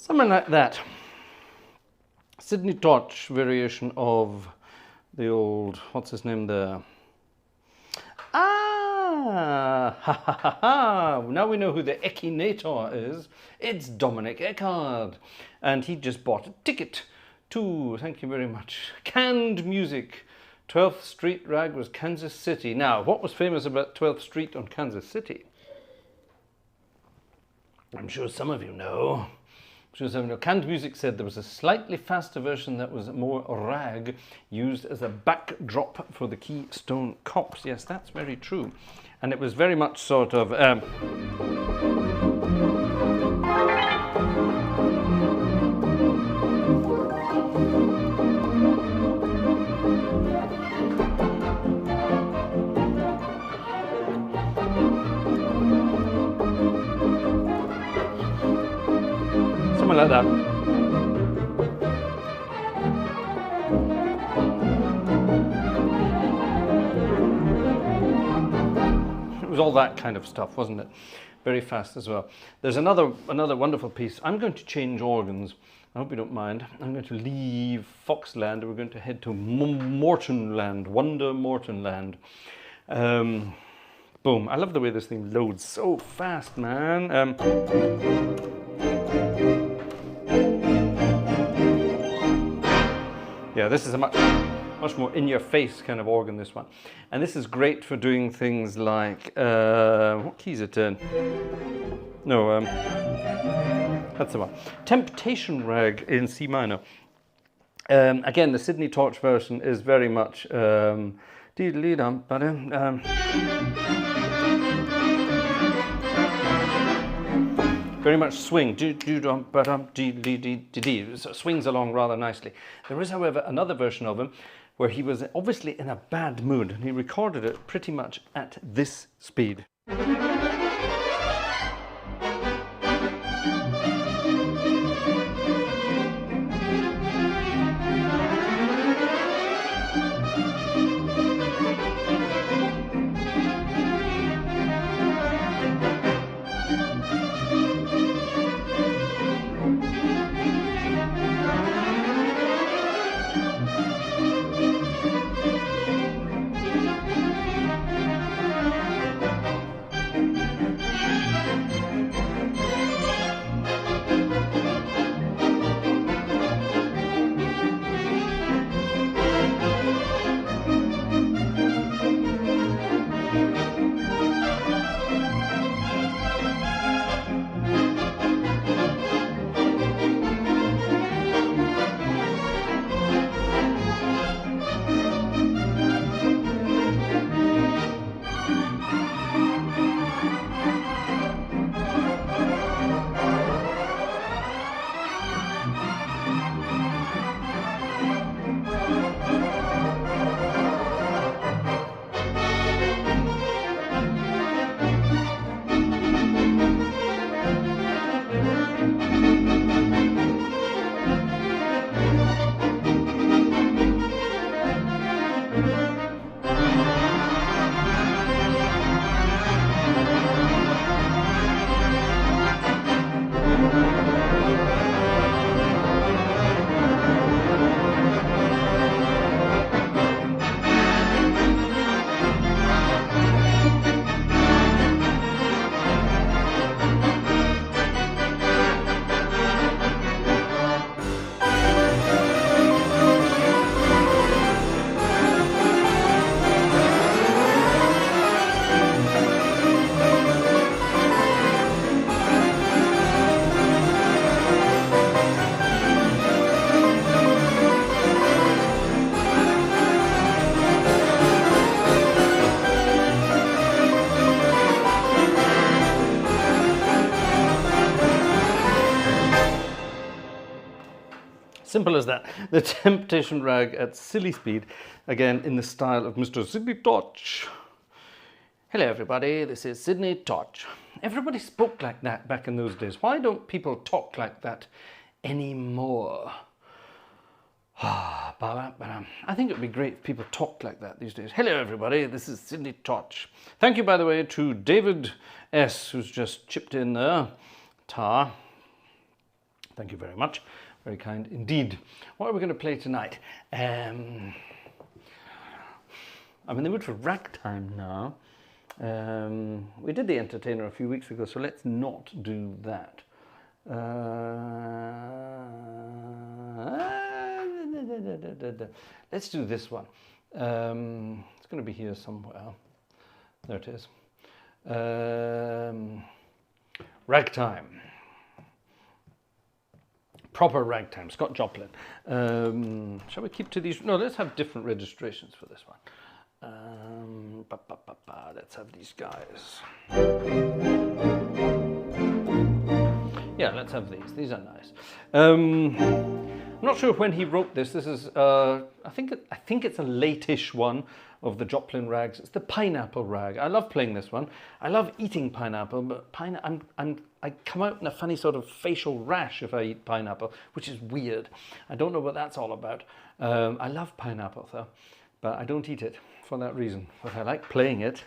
Something like that. Sydney Torch variation of the old, what's his name there? Ah, ha ha ha ha. Now we know who the Echinator is. It's Dominic Eckhard. And he just bought a ticket to, thank you very much, Canned Music. 12th Street Rag was Kansas City. Now, what was famous about 12th Street on Kansas City? I'm sure some of you know. Canned Music said there was a slightly faster version that was more rag, used as a backdrop for the Keystone Cops. Yes, that's very true. And it was very much sort of... something like that. It was all that kind of stuff, wasn't it? Very fast as well. There's another wonderful piece. I'm going to change organs. I hope you don't mind. I'm going to leave Foxland and we're going to head to Mortonland, Wonder Mortonland. Boom. I love the way this thing loads so fast, man. Yeah, this is a much more in-your-face kind of organ, this one. And this is great for doing things like, what key is it in? No, that's the one. Temptation Rag in C minor. Again, the Sydney Torch version is very much, very much swing, so it swings along rather nicely. There is, however, another version of him where he was obviously in a bad mood and he recorded it pretty much at this speed. Simple as that. The Temptation Rag at silly speed, again in the style of Mr. Sydney Torch. Hello everybody, this is Sydney Torch. Everybody spoke like that back in those days. Why don't people talk like that anymore? I think it would be great if people talked like that these days. Hello everybody, this is Sydney Torch. Thank you, by the way, to David S, who's just chipped in there. Tar. Thank you very much. Very kind indeed. What are we going to play tonight? I'm in the mood for ragtime now. We did the Entertainer a few weeks ago, so let's not do that. Let's do this one. It's going to be here somewhere. There it is. Ragtime. Proper ragtime, Scott Joplin. Shall we keep to these? No, let's have different registrations for this one. Let's have these guys. Yeah, let's have these. These are nice. I'm not sure when he wrote this. This is, I think it's a late-ish one of the Joplin rags. It's the pineapple rag. I love playing this one. I love eating pineapple, but I come out in a funny sort of facial rash if I eat pineapple, which is weird. I don't know what that's all about. I love pineapple though, but I don't eat it for that reason. But I like playing it.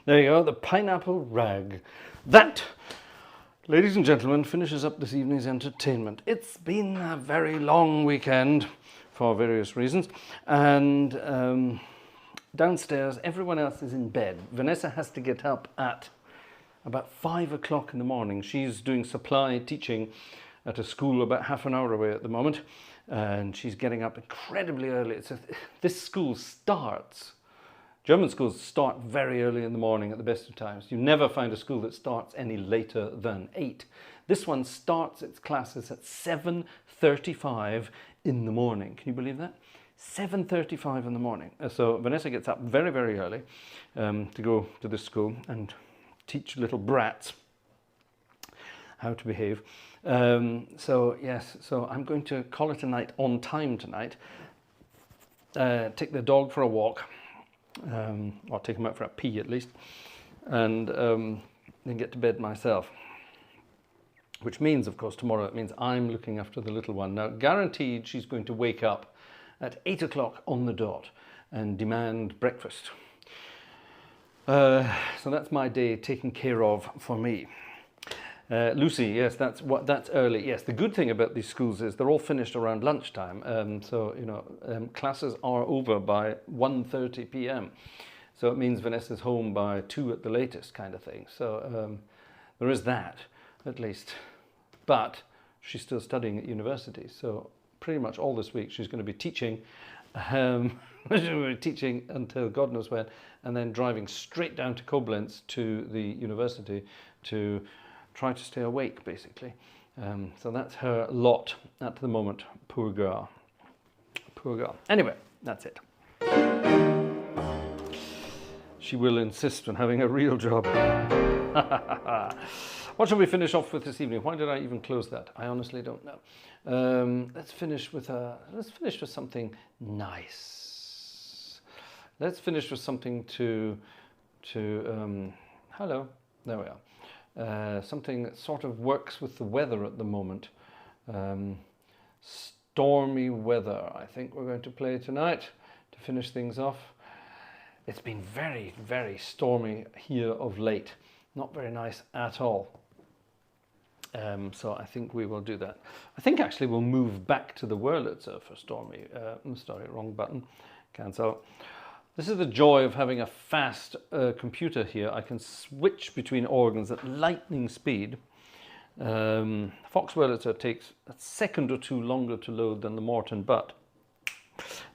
There you go, the pineapple rag. That, ladies and gentlemen, finishes up this evening's entertainment. It's been a very long weekend for various reasons, and downstairs everyone else is in bed. Vanessa has to get up at about 5 o'clock in the morning. She's doing supply teaching at a school about half an hour away at the moment, and she's getting up incredibly early. This school starts, German schools start very early in the morning at the best of times. You never find a school that starts any later than 8. This one starts its classes at 7:35 in the morning. Can you believe that? 7:35 in the morning. So Vanessa gets up very, very early to go to this school and teach little brats how to behave. So yes, so I'm going to call it a night on time tonight. Take the dog for a walk, or take him out for a pee at least, and then get to bed myself. Which means, of course, tomorrow it means I'm looking after the little one. Now, guaranteed she's going to wake up at 8 o'clock on the dot and demand breakfast. So that's my day taken care of for me. Lucy, yes, that's early. Yes, the good thing about these schools is they're all finished around lunchtime. So, you know, classes are over by 1:30 p.m. So it means Vanessa's home by 2 at the latest, kind of thing. So there is that, at least. But she's still studying at university. So pretty much all this week she's going to be teaching. She's going to be teaching until God knows when, and then driving straight down to Koblenz to the university to try to stay awake, basically. So that's her lot at the moment. Poor girl. Poor girl. Anyway, that's it. She will insist on having a real job. What shall we finish off with this evening? Why did I even close that? I honestly don't know. Let's finish with something nice. Let's finish with something to hello. There we are. Something that sort of works with the weather at the moment. Stormy weather, I think we're going to play tonight to finish things off. It's been very, very stormy here of late. Not very nice at all. So I think we will do that. I think actually we'll move back to the Wurlitzer for stormy. I'm sorry, wrong button. Cancel. This is the joy of having a fast computer here. I can switch between organs at lightning speed. Fox Wurlitzer takes a second or two longer to load than the Morton, but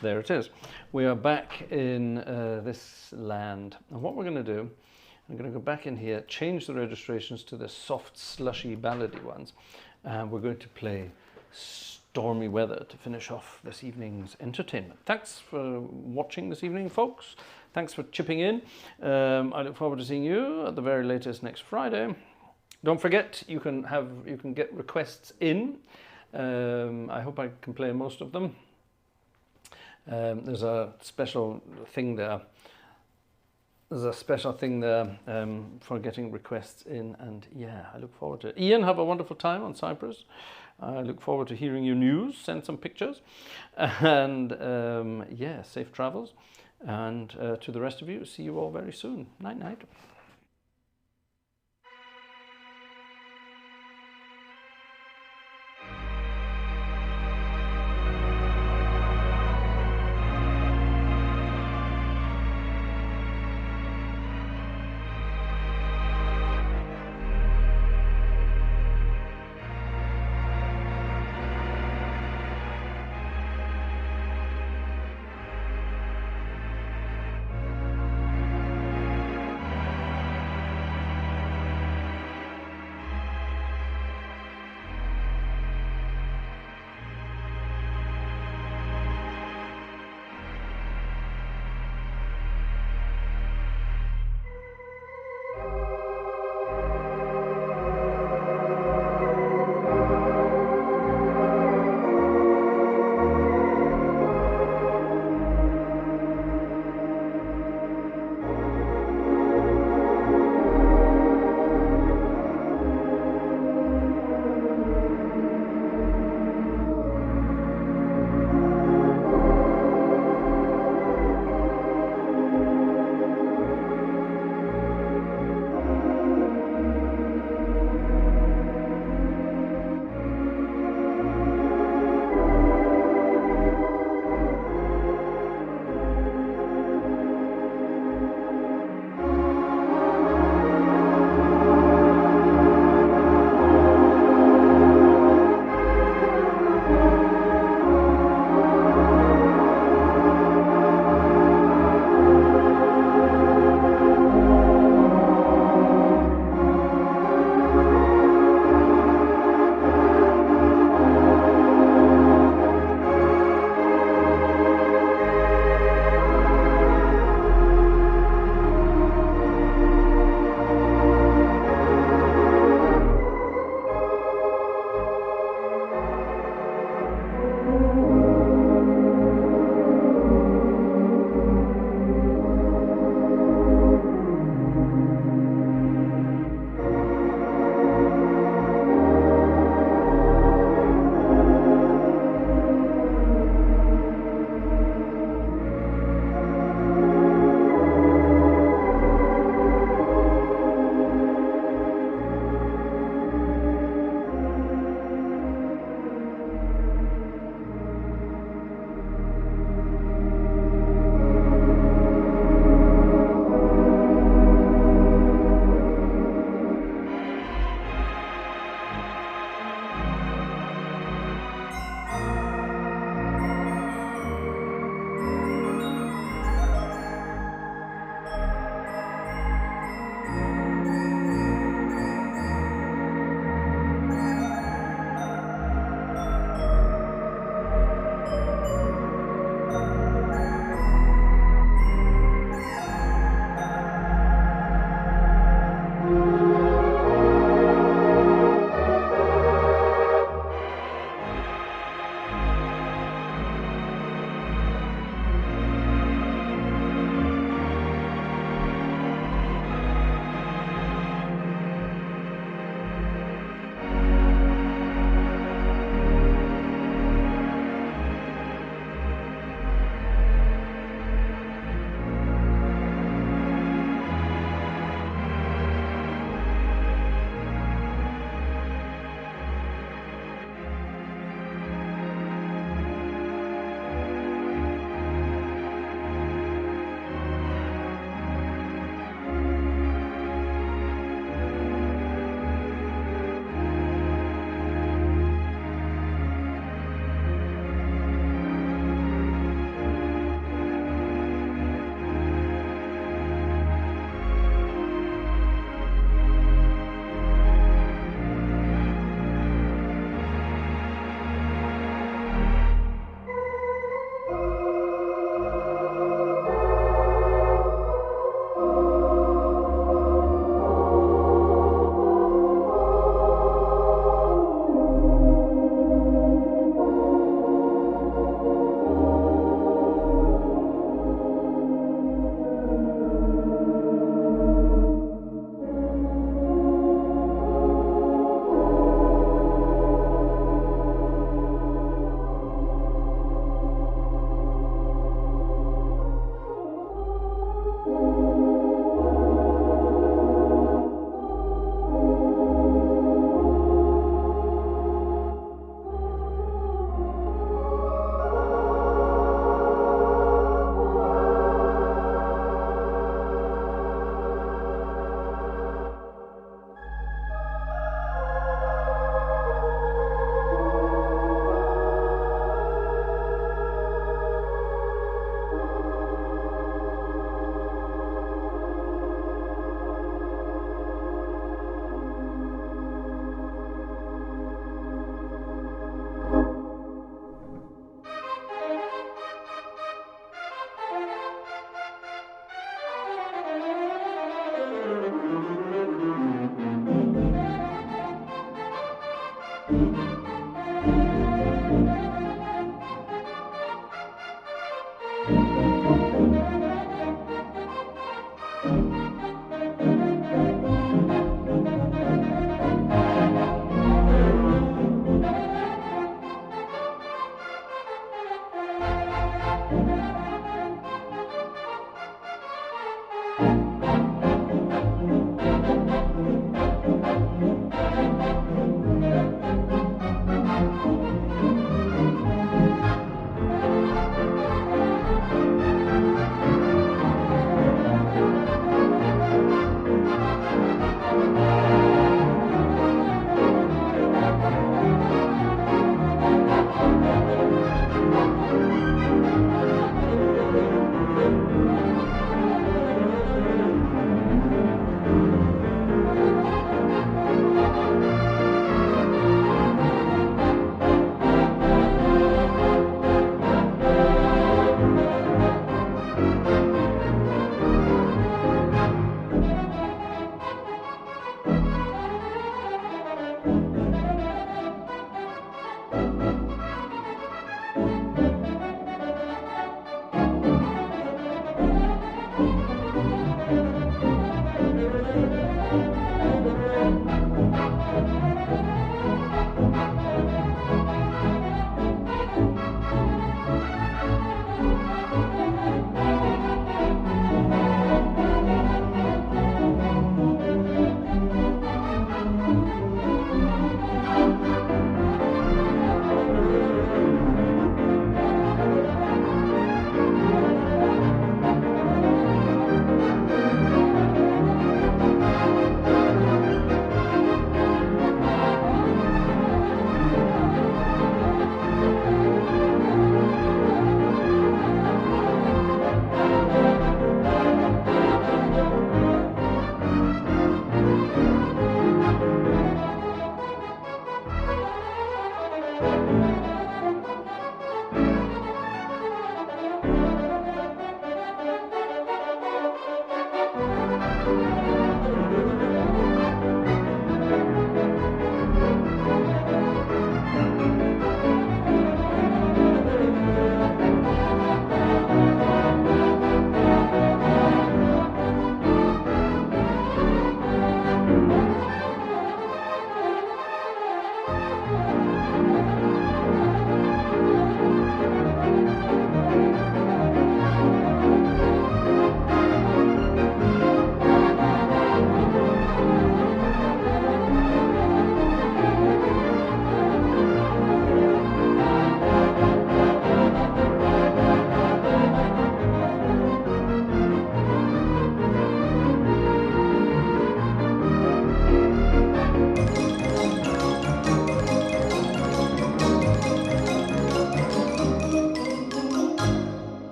there it is. We are back in this land. And what we're going to do, I'm going to go back in here, change the registrations to the soft, slushy, ballady ones, and we're going to play Stormy Weather to finish off this evening's entertainment. Thanks for watching this evening, folks. Thanks for chipping in. I look forward to seeing you at the very latest next Friday. Don't forget, you can get requests in. I hope I can play most of them. There's a special thing there. For getting requests in, and yeah, I look forward to it. Ian, have a wonderful time on Cyprus. I look forward to hearing your news. Send some pictures, and yeah, safe travels. And to the rest of you, see you all very soon. Night, night.